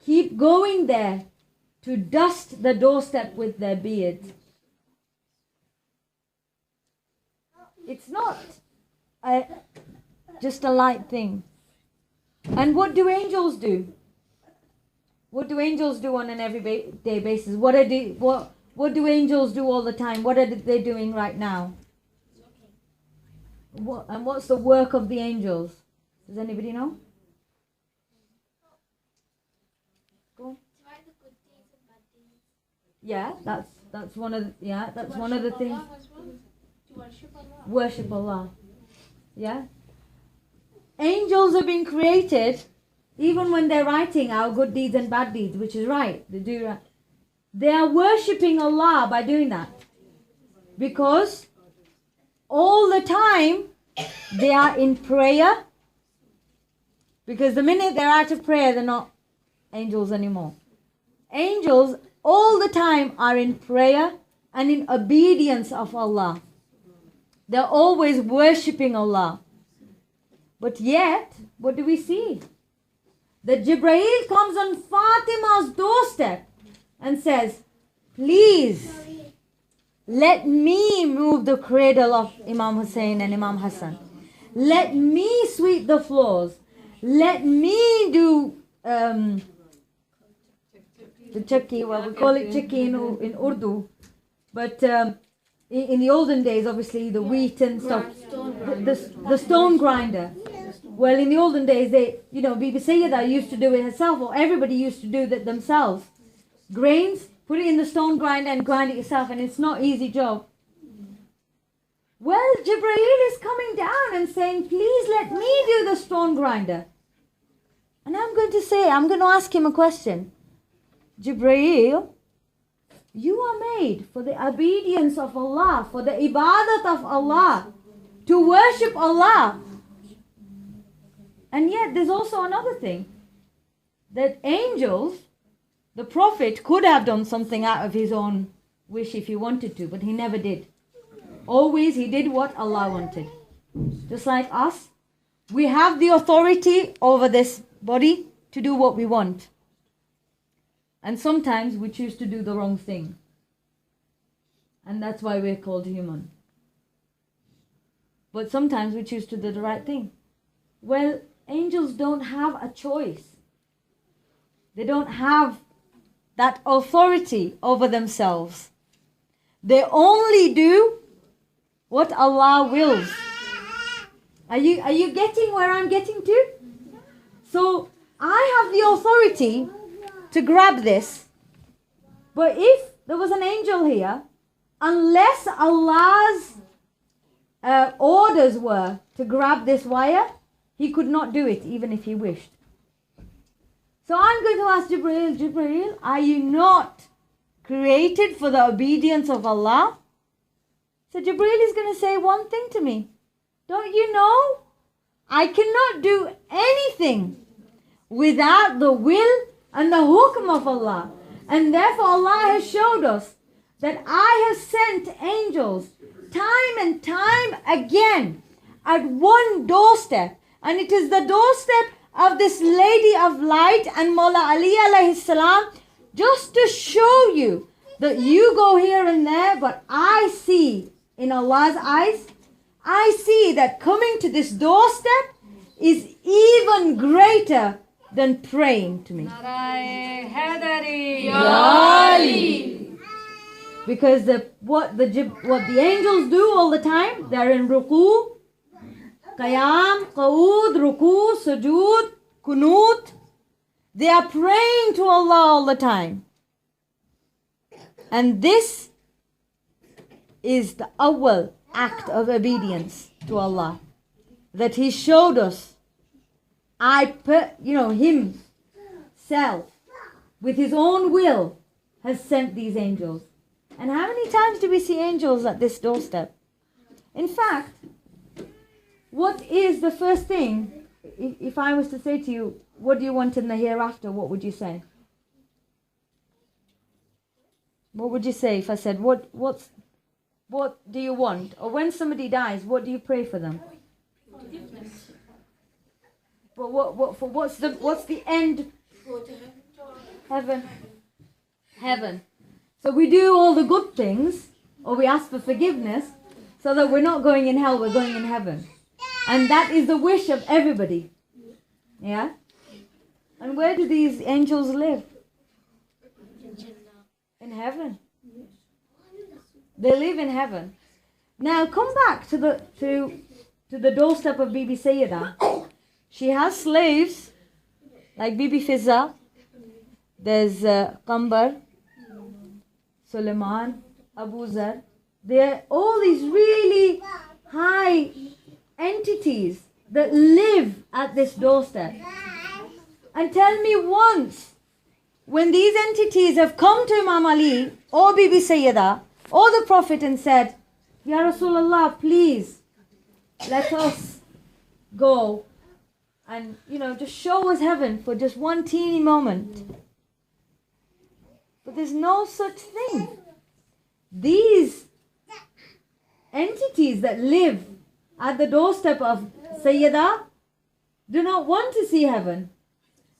keep going there to dust the doorstep with their beards. It's not just a light thing. And what do angels do? What do angels do on an everyday basis? What do angels do all the time? What are they doing right now? And what's the work of the angels? Does anybody know? Go. Yeah, that's one of the things. Worship Allah. Yeah. Angels have been created even when they're writing our good deeds and bad deeds, which is right. They do right. They are worshipping Allah by doing that. Because all the time they are in prayer. Because the minute they're out of prayer, they're not angels anymore. Angels all the time are in prayer and in obedience of Allah. They're always worshipping Allah. But yet, what do we see? That Jibreel comes on Fatima's doorstep and says, please, let me move the cradle of Imam Hussein and Imam Hassan. Let me sweep the floors. Let me do the chakki, well, we call it chakki in Urdu. But in the olden days, obviously, the wheat and stuff, the stone grinder. Well, in the olden days, Bibi Sayyida used to do it herself, or everybody used to do that themselves. Grains, put it in the stone grinder and grind it yourself, and it's not an easy job. Well, Jibreel is coming down and saying, please let me do the stone grinder. And I'm going to ask him a question. Jibreel, You are made for the obedience of Allah, for the ibadat of Allah, to worship Allah. And yet there's also another thing, that angels, the Prophet could have done something out of his own wish if he wanted to, but he never did. Always he did what Allah wanted. Just like us, we have the authority over this body to do what we want. And sometimes we choose to do the wrong thing. And that's why we're called human. But sometimes we choose to do the right thing. Well, angels don't have a choice. They don't have that authority over themselves. They only do what Allah wills. Are you getting where I'm getting to? So I have the authority to grab this. But if there was an angel here, unless Allah's orders were to grab this wire, he could not do it even if he wished. So I'm going to ask Jibreel, are you not created for the obedience of Allah? So Jibreel is going to say one thing to me. Don't you know? I cannot do anything without the will and the hukm of Allah. And therefore Allah has showed us that I have sent angels time and time again at one doorstep. And it is the doorstep of this lady of light and Mawla Ali alayhi salam, just to show you that you go here and there, but I see in Allah's eyes, I see that coming to this doorstep is even greater than praying to me. Because what the angels do all the time, they're in ruku, qiyam, qa'ud, ruku, sujood, kunut. They are praying to Allah all the time. And this is the awwal act of obedience to Allah that He showed us. Himself, with His own will, has sent these angels. And how many times do we see angels at this doorstep? In fact, what is the first thing, if I was to say to you, what do you want in the hereafter, what would you say? What would you say if I said, what do you want? Or when somebody dies, what do you pray for them? Forgiveness. But what's the end? Heaven. Heaven. So we do all the good things, or we ask for forgiveness, so that we're not going in hell, we're going in heaven. And that is the wish of everybody. Yeah? And where do these angels live? In heaven. They live in heaven. Now come back to the doorstep of Bibi Sayyidah. She has slaves like Bibi Fizza. There's Qambar, Suleiman, Abu Zar. They're all these really high entities that live at this doorstep. And tell me once, when these entities have come to Imam Ali or Bibi Sayyidah or the Prophet and said, Ya Rasulullah, please let us go and just show us heaven for just one teeny moment. But there's no such thing. These entities that live at the doorstep of Sayyidah do not want to see heaven.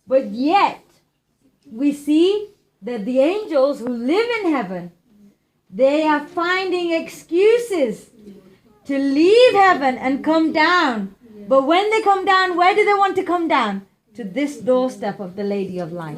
But yet, we see that the angels who live in heaven, they are finding excuses to leave heaven and come down. But when they come down, where do they want to come down? To this doorstep of the Lady of Light.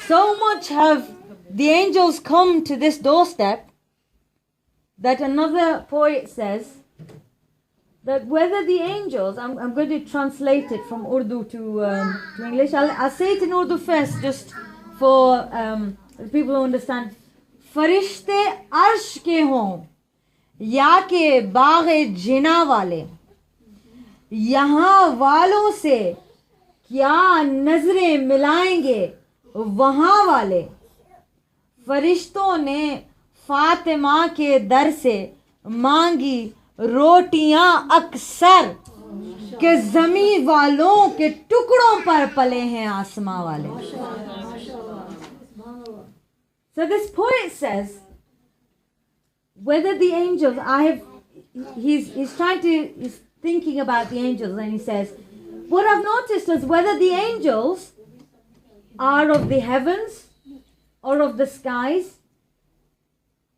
So much have the angels come to this doorstep that another poet says that whether the angels, I'm going to translate it from Urdu to English. I'll say it in Urdu first, just for people who understand. फरिश्ते अर्श के हों या के बाग़े जिना वाले, यहाँ वालों से क्या नजरें मिलाएंगे वहाँ वाले। फरिश्तों ने फातिमा के दर से मांगी रोटियां अक्सर, के जमी वालों के टुकड़ों पर पले हैं आसमां वाले। So this poet says, whether the angels, he's thinking about the angels, and he says, what I've noticed is whether the angels are of the heavens or of the skies,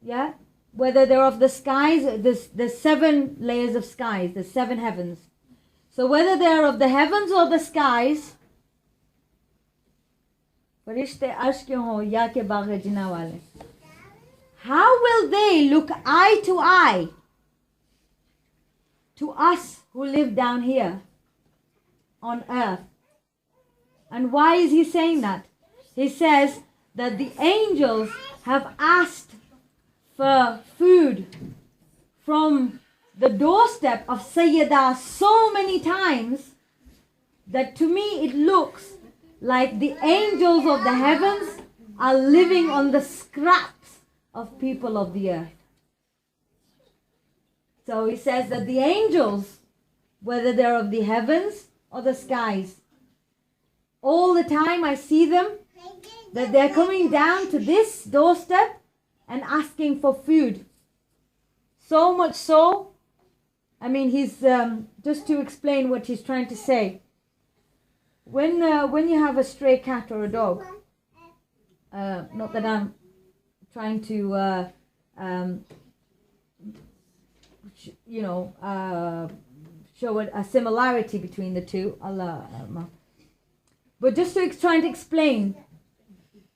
yeah, whether they're of the skies, there's 7 layers of skies, there's 7 heavens. So whether they're of the heavens or the skies, how will they look eye to eye to us who live down here on earth? And why is he saying that? He says that the angels have asked for food from the doorstep of Sayyidah so many times that to me it looks like the angels of the heavens are living on the scraps of people of the earth. So he says that the angels, whether they're of the heavens or the skies, all the time I see them, that they're coming down to this doorstep and asking for food. So much so, I mean, he's just to explain what he's trying to say. When you have a stray cat or a dog, not that I'm trying to, show a similarity between the two, but just trying to explain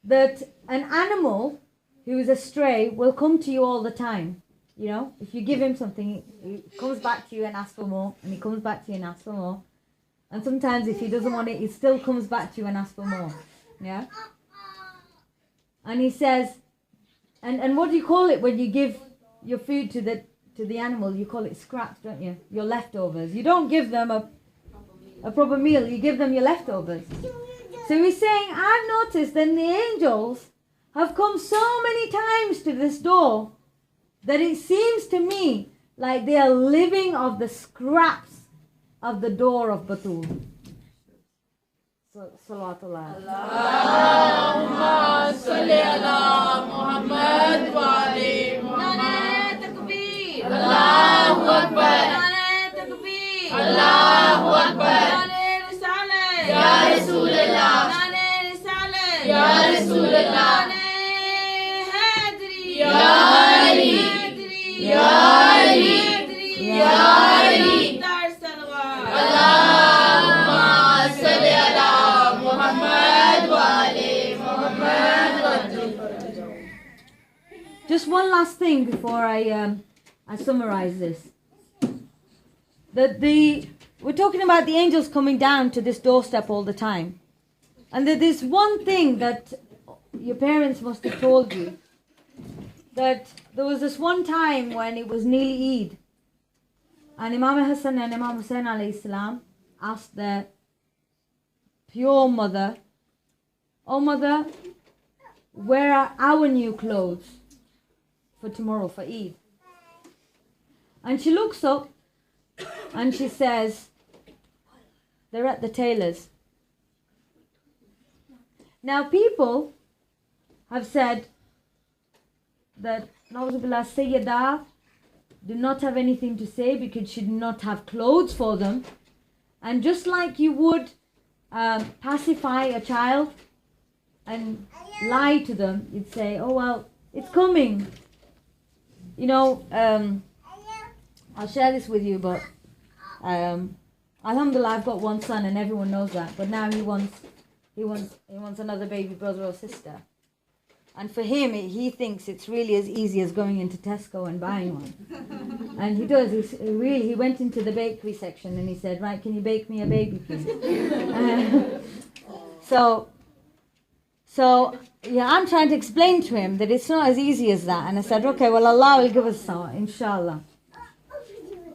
that an animal who is a stray will come to you all the time. You know, if you give him something, he comes back to you and asks for more, and he comes back to you and asks for more. And sometimes if he doesn't want it, he still comes back to you and asks for more. Yeah? And he says, and what do you call it when you give your food to the animal? You call it scraps, don't you? Your leftovers. You don't give them a proper meal, you give them your leftovers. So he's saying, I've noticed that the angels have come so many times to this door that it seems to me like they are living off the scraps of the door of Batul. So, Salawatullah. Allahumma salli ala Muhammad wa ali Muhammad. Takbir. Allahu Akbar. Takbir. Allahu Akbar. Risale. Ya Rasulullah. Risale. Ya Rasulullah. Hadri. Ya Ali. Ya Ali. Ya Ali. Dar salawat. Allahumma salli ala Muhammad wa ali Muhammad. Just one last thing before I summarize this. We're talking about the angels coming down to this doorstep all the time. And there's one thing that your parents must have told you. That there was this one time when it was nearly Eid. And Imam Hassan and Imam Hussain alayhi salam asked their pure mother, "Oh mother, where are our new clothes for tomorrow, for Eid?" And she looks up and she says, "They're at the tailor's." Now people have said that Nauzubillah Sayyidah do not have anything to say because she did not have clothes for them. And just like you would pacify a child and lie to them, you'd say, "Oh well, it's coming." You know, I'll share this with you, but Alhamdulillah, I've got one son and everyone knows that. But now he wants another baby brother or sister. And for him, he thinks it's really as easy as going into Tesco and buying one. And he does. He went into the bakery section and he said, right, can you bake me a baby, please? So yeah, I'm trying to explain to him that it's not as easy as that. And I said, okay, well, Allah will give us some, inshallah.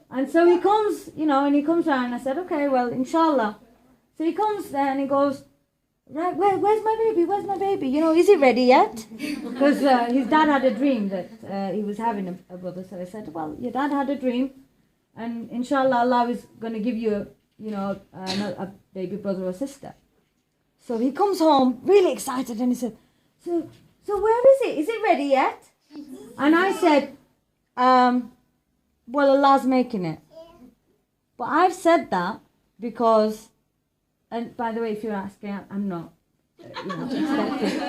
And so he comes, and he comes round and I said, okay, well, inshallah. So he comes there and he goes, right, where's my baby? Where's my baby? Is he ready yet? Because his dad had a dream that he was having a brother. So I said, well, your dad had a dream, and inshallah Allah is going to give you, a baby brother or sister. So he comes home really excited and he said, so where is it? Is it ready yet? And I said, well, Allah's making it. But I've said that because, and by the way, if you're asking, I'm not, expecting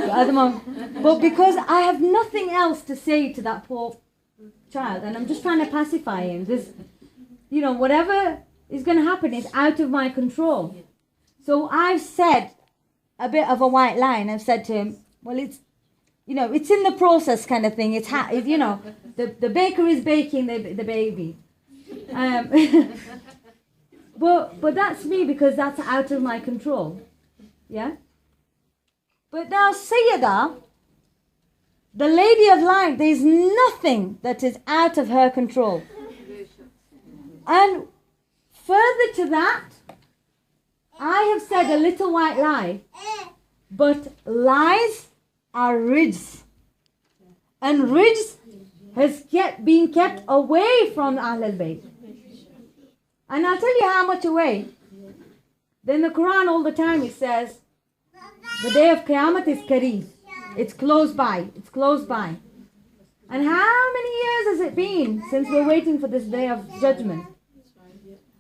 at the moment. But because I have nothing else to say to that poor child, and I'm just trying to pacify him. There's, whatever is going to happen is out of my control. So I've said a bit of a white line. I've said to him, well, it's in the process kind of thing. The baker is baking the baby. But that's me because that's out of my control. Yeah? But now Sayyidah, the Lady of Light, there is nothing that is out of her control. And further to that, I have said a little white lie, but lies are rijs. And rijs has been kept away from Ahlul Bayt. And I'll tell you how much away. Then the Quran all the time it says, the day of Qiyamah is Kareeb. It's close by. It's close by. And how many years has it been since we're waiting for this day of judgment?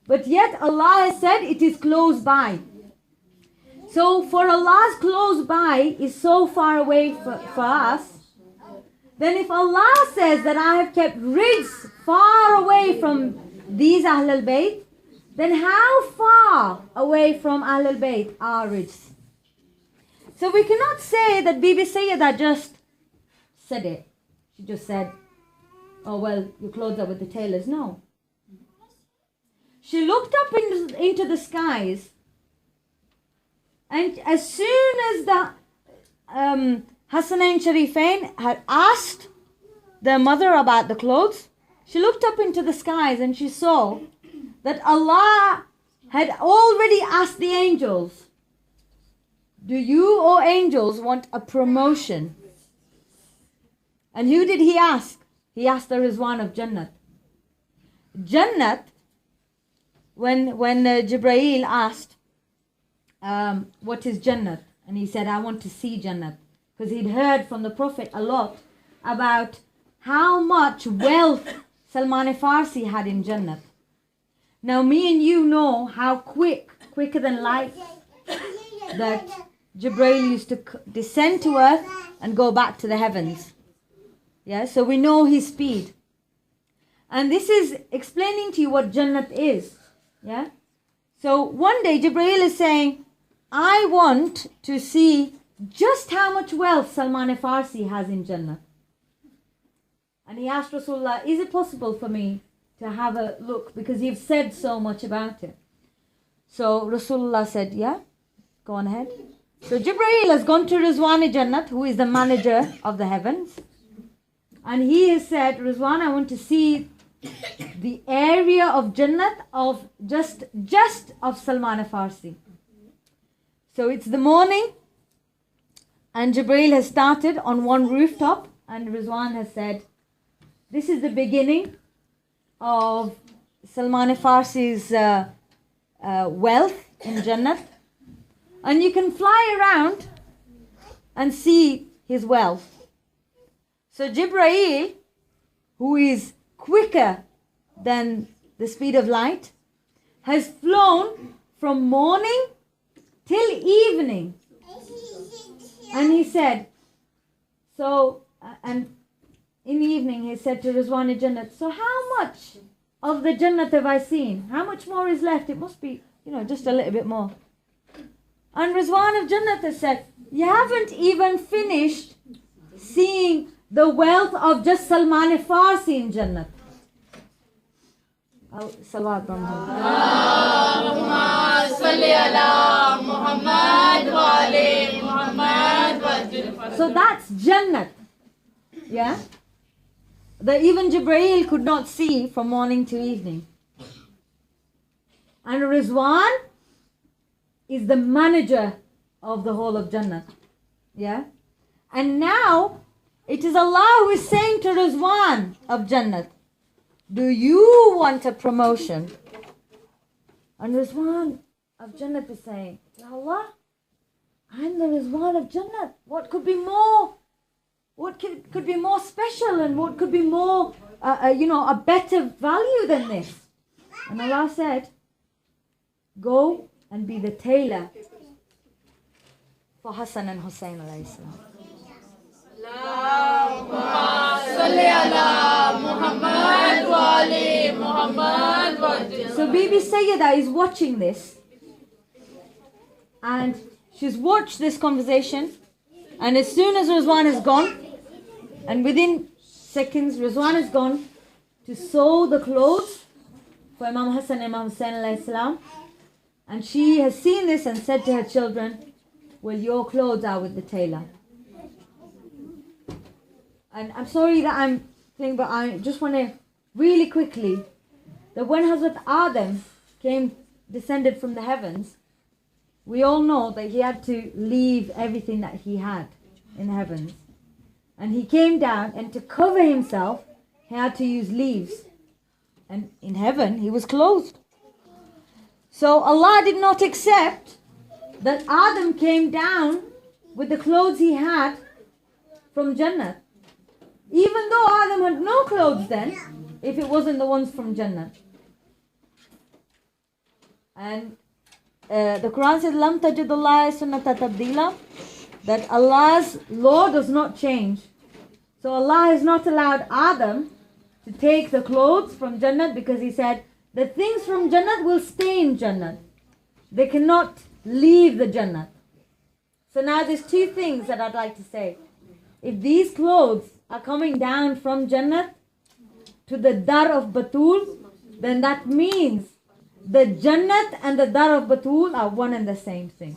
But yet Allah has said it is close by. So for Allah's close by is so far away for us, then if Allah says that I have kept rijs far away from these Ahlul Bayt, then how far away from Ahlul Bayt are rijs? So we cannot say that Bibi Sayyidah just said it. She just said, oh well, your clothes are with the tailors. No. She looked up into the skies, and as soon as the Hassanain Sharifain had asked their mother about the clothes, she looked up into the skies and she saw that Allah had already asked the angels, do you, O angels, want a promotion? And who did he ask? He asked the Rizwan of Jannat. Jannat, when Jibreel asked, what is Jannat? And he said, I want to see Jannat. Because he'd heard from the Prophet a lot about how much wealth Salman Farsi had in Jannat. Now me and you know how quicker than light, that Jibreel used to descend to earth and go back to the heavens. Yeah, so we know his speed. And this is explaining to you what Jannat is. Yeah. So one day Jibreel is saying, I want to see just how much wealth Salman Farsi has in Jannah. And he asked Rasulullah, is it possible for me to have a look? Because you've said so much about it. So Rasulullah said, yeah, go on ahead. So Jibreel has gone to Rizwan Jannat, who is the manager of the heavens. And he has said, Rizwan, I want to see the area of Jannat of just of Salman Farsi. So it's the morning, and Jibreel has started on one rooftop, and Rizwan has said, this is the beginning of Salman Farsi's wealth in Jannat. And you can fly around and see his wealth. So Jibreel, who is quicker than the speed of light, has flown from morning till evening. And he said, and in the evening he said to Rizwan Jannat, so how much of the Jannat have I seen? How much more is left? It must be, just a little bit more. And Rizwan of Jannat has said, you haven't even finished seeing the wealth of just Salman Farsi in Jannat. Salawat Allahumma salli ala Muhammad wa ali Muhammad wa So that's Jannat. Yeah? That even Jibreel could not see from morning to evening. And Rizwan is the manager of the whole of Jannat. Yeah? And now it is Allah who is saying to Rizwan of Jannat, do you want a promotion? And Rizwan of Jannat is saying, Ya Allah, I'm the Rizwan of Jannat. What could be more? What could be more special, and what could be more, a better value than this? And Allah said, go and be the tailor for Hassan and Hussein alayhi salam. Allahumma salli ala Muhammad wa ali Muhammad wa So Bibi Sayyida is watching this, and she's watched this conversation, and as soon as Rizwan is gone, and within seconds Rizwan is gone to sew the clothes for Imam Hassan and Imam Hussein alayhi salam, and she has seen this and said to her children, well, your clothes are with the tailor. And I'm sorry that I'm saying, but I just want to really quickly, that when Hazrat Adam descended from the heavens, we all know that he had to leave everything that he had in the heavens. And he came down, and to cover himself, he had to use leaves. And in heaven, he was clothed. So Allah did not accept that Adam came down with the clothes he had from Jannah. Even though Adam had no clothes then, if it wasn't the ones from Jannah. And the Quran says, "Lam tajidullahi sunnata tabdila," that Allah's law does not change. So Allah has not allowed Adam to take the clothes from Jannah, because he said, the things from Jannah will stay in Jannah. They cannot leave the Jannah. So now there's two things that I'd like to say. If these clothes are coming down from Jannah to the Dar of Batul, then that means the Jannat and the Dar of Batul are one and the same thing.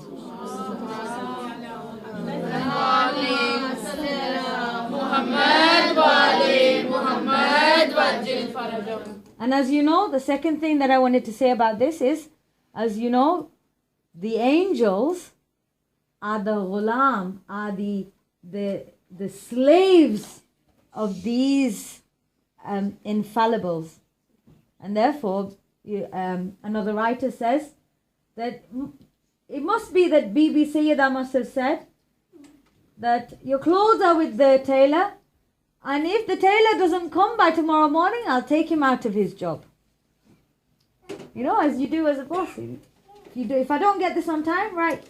And as you know, the second thing that I wanted to say about this is, as you know, the angels are the ghulam, are the slaves of these infallibles. And therefore, another writer says that it must be that Bibi Sayyida must have said that your clothes are with the tailor, and if the tailor doesn't come by tomorrow morning, I'll take him out of his job. You know, as you do as a boss. If I don't get this on time, right,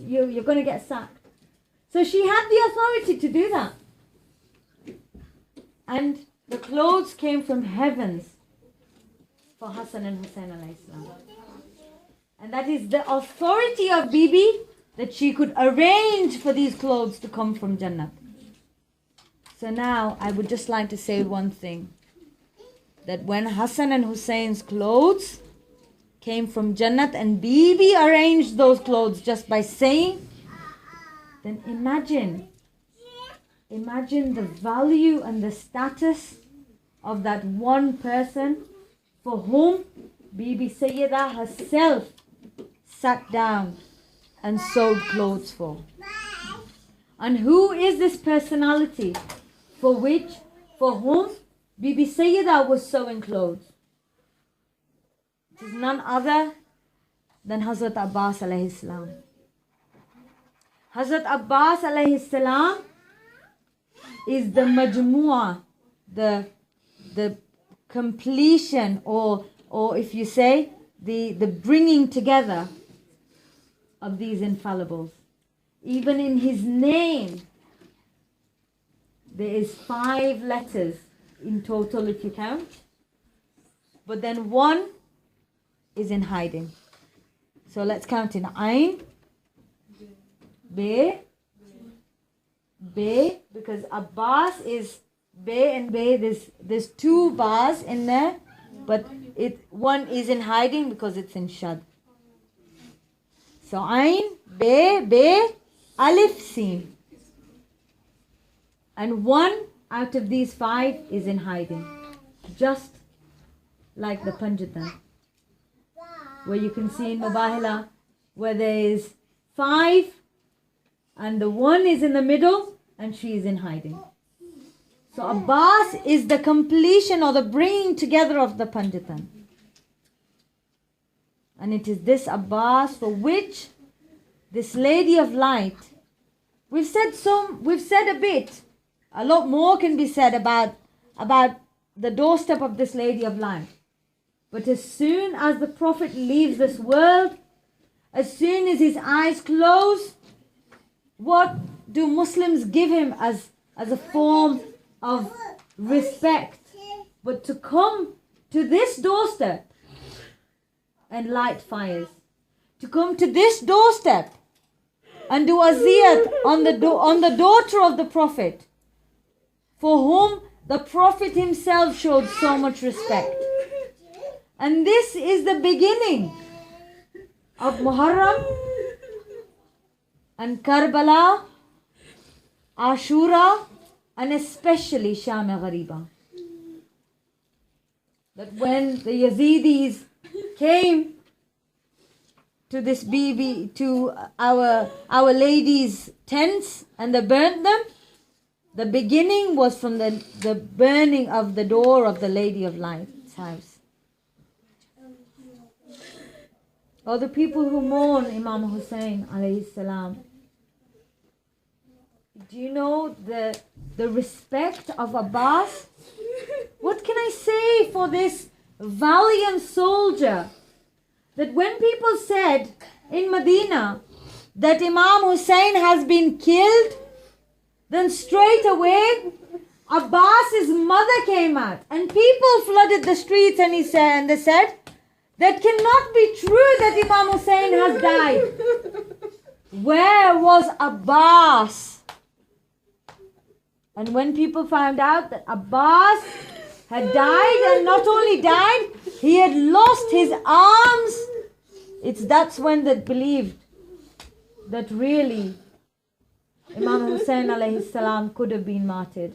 you're going to get sacked. So she had the authority to do that. And the clothes came from heavens for Hassan and Hussein alayhi salam. And that is the authority of Bibi, that she could arrange for these clothes to come from Jannah. So now I would just like to say one thing. That when Hassan and Hussein's clothes came from Jannat and Bibi arranged those clothes just by saying, then imagine the value and the status of that one person for whom Bibi Sayyida herself sat down and sewed clothes for. And who is this personality for whom Bibi Sayyida was sewing clothes? It is none other than Hazrat Abbas alayhi salam. Hazrat Abbas alayhi salam is the majmu'ah, the completion, or if you say, the bringing together of these infallibles. Even in his name, there is 5 letters in total if you count. But then one is in hiding. So let's count in Ain, Be, Bay, because Abbas is Bay and Bay. There's two bars in there, but one is in hiding because it's in Shad. So Ain, Bay, Alif, Sin. And one out of these 5 is in hiding. Just like the Panjatan, where you can see in Mubahila, where there is 5 and the 1 is in the middle and she is in hiding. So Abbas is the completion or the bringing together of the Panjatan. And it is this Abbas for which this Lady of Light, we've said a bit. A lot more can be said about the doorstep of this Lady of Light. But as soon as the Prophet leaves this world, as soon as his eyes close, what do Muslims give him as a form of respect? But to come to this doorstep and light fires. To come to this doorstep and do aziyat on the daughter of the Prophet, for whom the Prophet himself showed so much respect. And this is the beginning of Muharram and Karbala, Ashura, and especially Sham-e-Ghariba. That when the Yazidis came to this Bibi, to our ladies' tents, and they burnt them, the beginning was from the burning of the door of the Lady of Light's house. Or the people who mourn Imam Hussein alayhi salam. Do you know the respect of Abbas? What can I say for this valiant soldier? That when people said in Medina that Imam Hussein has been killed, then straight away Abbas's mother came out and people flooded the streets, and they said, that cannot be true that Imam Hussein has died. Where was Abbas? And when people found out that Abbas had died, and not only died, he had lost his arms, that's when they believed that really Imam Hussein alayhi salam could have been martyred.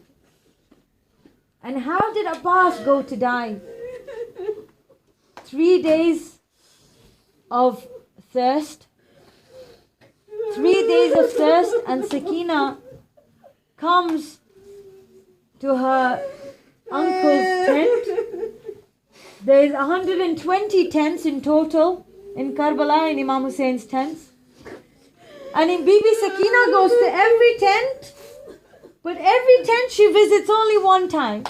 And how did Abbas go to die? 3 days of thirst. 3 days of thirst, and Sakina comes to her uncle's tent. There is 120 tents in total in Karbala, in Imam Hussein's tents. And in Bibi Sakina goes to every tent, but every tent she visits only one time.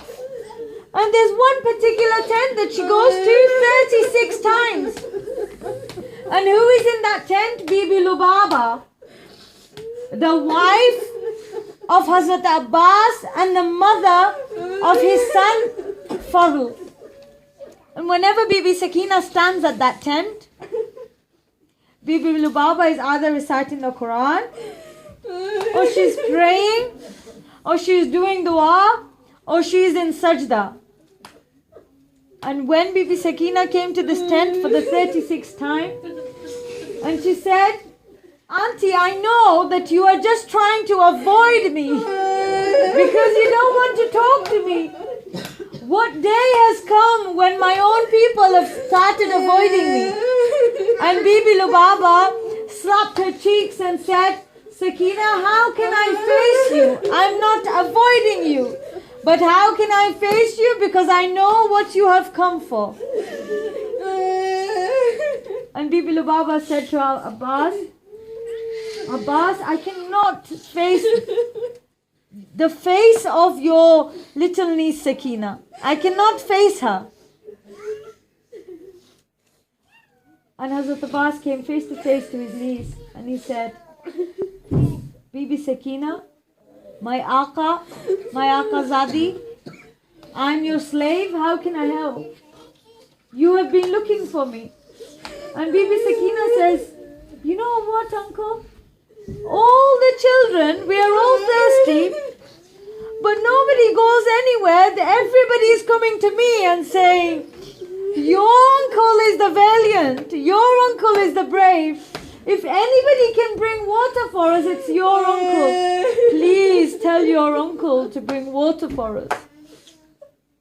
And there's one particular tent that she goes to 36 times. And who is in that tent? Bibi Lubaba, the wife of Hazrat Abbas and the mother of his son Farooq. And whenever Bibi Sakina stands at that tent, Bibi Lubaba is either reciting the Quran, or she's praying, or she's doing dua, or she's in sajda. And when Bibi Sakina came to this tent for the 36th time, and she said, Auntie, I know that you are just trying to avoid me because you don't want to talk to me. What day has come when my own people have started avoiding me? And Bibi Lubaba slapped her cheeks and said, Sakina, how can I face you? I'm not avoiding you. But how can I face you? Because I know what you have come for. And Bibi Lubaba said to Abbas, Abbas, I cannot face the face of your little niece Sakina. I cannot face her. And Hazrat Abbas came face to face to his niece, and he said, Bibi Sakina, my Aka Zadi, I'm your slave, how can I help? You have been looking for me. And Bibi Sakina says, you know what, uncle? all the children, we are all thirsty, but nobody goes anywhere. Everybody is coming to me and saying, your uncle is the valiant, your uncle is the brave. If anybody can bring water for us, it's your uncle. Please tell your uncle to bring water for us.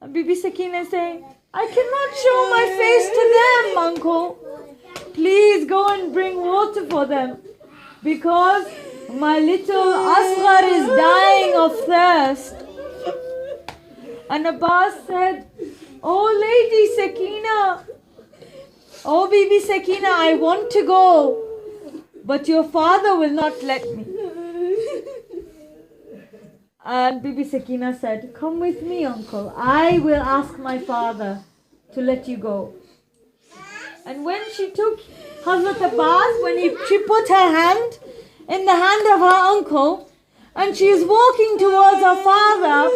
And Bibi Sakina is saying, I cannot show my face to them, uncle. Please go and bring water for them, because my little Asghar is dying of thirst. And Abbas said, oh Lady Sakina, oh Bibi Sakina, I want to go, but your father will not let me. And Bibi Sakina said, come with me, uncle. I will ask my father to let you go. And when she took Hazrat Abbas, she put her hand in the hand of her uncle, and she is walking towards her father,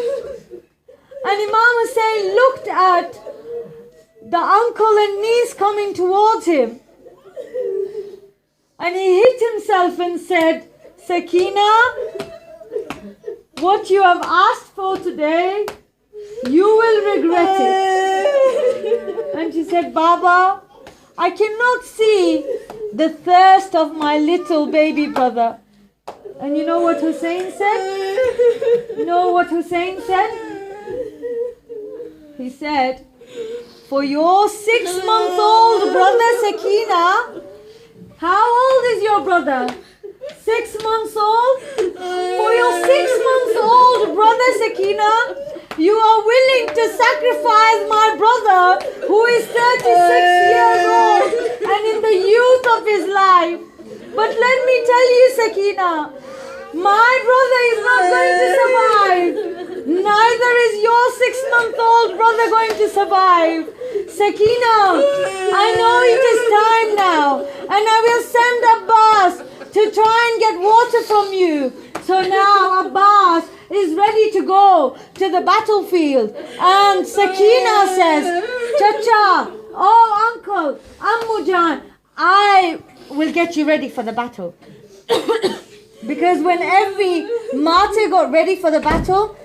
and Imam Hussain looked at the uncle and niece coming towards him, and he hit himself and said, Sakina, what you have asked for today, you will regret it. And she said, Baba, I cannot see the thirst of my little baby brother. And you know what Hussein said? You know what Hussein said? He said, for your 6-month-old brother Sakina, how old is your brother? 6 months old? For your 6-month-old brother Sakina, you are willing to sacrifice my brother who is 36 years old and in the youth of his life. But let me tell you, Sakina, my brother is not going to survive. Neither is your 6-month-old brother going to survive. Sakina, I know it is time now, and I will send Abbas to try and get water from you. So now Abbas is ready to go to the battlefield. And Sakina says, Chacha, oh uncle, Ammu Jan, I will get you ready for the battle. Because when every martyr got ready for the battle,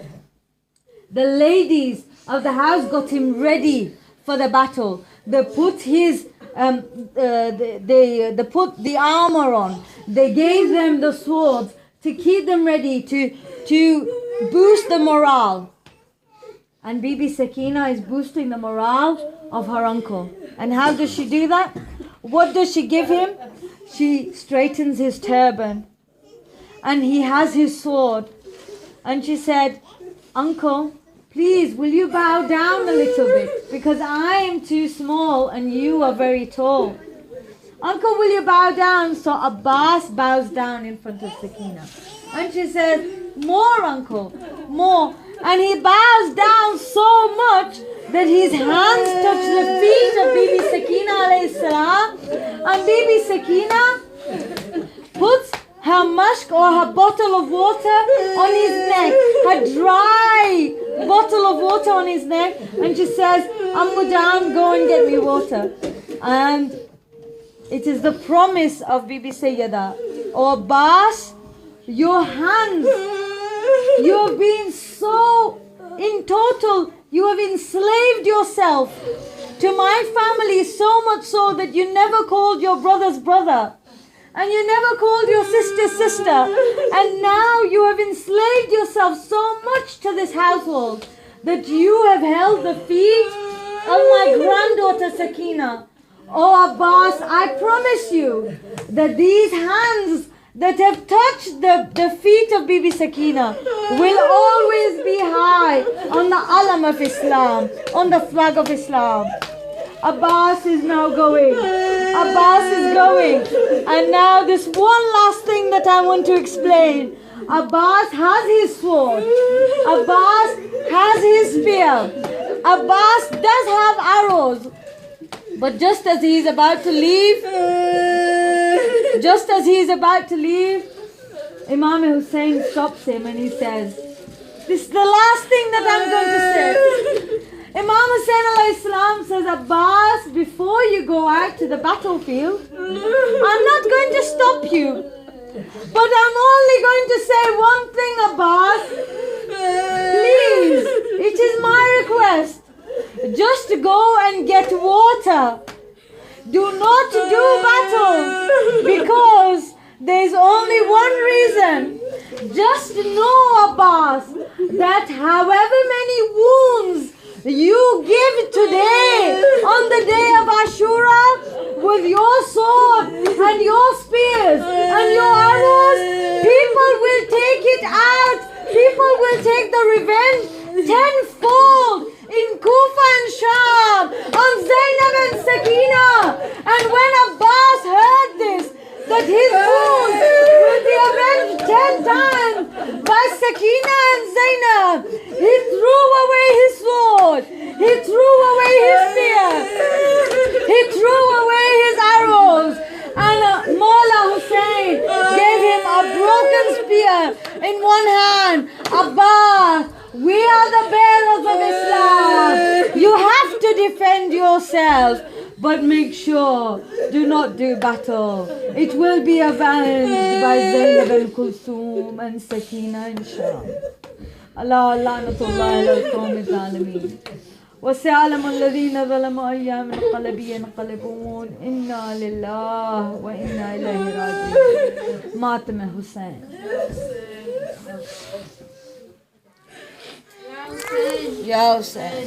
the ladies of the house got him ready for the battle. They put his they put the armor on. They gave them the swords to keep them ready to boost the morale. And Bibi Sakina is boosting the morale of her uncle. And how does she do that? What does she give him? She straightens his turban, and he has his sword. And she said, Uncle, please, will you bow down a little bit? Because I am too small and you are very tall. Uncle, will you bow down? So Abbas bows down in front of Sakina. And she says, more, uncle, more. And he bows down so much that his hands touch the feet of Bibi Sakina alayhi salam. And Bibi Sakina puts her musk or her bottle of water on his neck, her dry bottle of water on his neck, and she says, Ammu Jan, go and get me water. And it is the promise of Bibi Sayyada, O Abbas, your hands, you have been so, in total, you have enslaved yourself to my family so much so that you never called your brother's brother. And you never called your sister sister. And now you have enslaved yourself so much to this household that you have held the feet of my granddaughter Sakina. Oh Abbas, I promise you that these hands that have touched the feet of Bibi Sakina will always be high on the alam of Islam, on the flag of Islam. Abbas is now going. Abbas is going. And now this one last thing that I want to explain. Abbas has his sword. Abbas has his spear. Abbas does have arrows. But just as he is about to leave, Imam Hussein stops him and he says, this is the last thing that I'm going to say. Imam Hussein alayhi salam says, Abbas, before you go out to the battlefield, I'm not going to stop you. But I'm only going to say one thing, Abbas. Please, it is my request. Just go and get water. Do not do battle, because there's only one reason. Just know, Abbas, that however many wounds you give today on the day of Ashura with your sword and your spears and your arrows, people will take it out. People will take the revenge tenfold in Kufa and Sham on Zainab and Sakina. And when Abbas heard this, that his wounds will be avenged 10 times by Sakina and Zainab, he threw away his sword, he threw away his spear, he threw away his arrows, and Mawla Hussein gave him a broken spear in one hand. Abbas, we are the bearers of Islam. You have to defend yourself, but make sure, do not do battle. It will be avenged by Zainab and Kulthum and Sakina and Sham. Allah la'natullah ala al-qawmi al-zalimin. وسيعلم الذين ظلموا أي منقلب ينقلبون إنا لله وإنا إليه راجعون. Matem Hussein. Ya Hussein.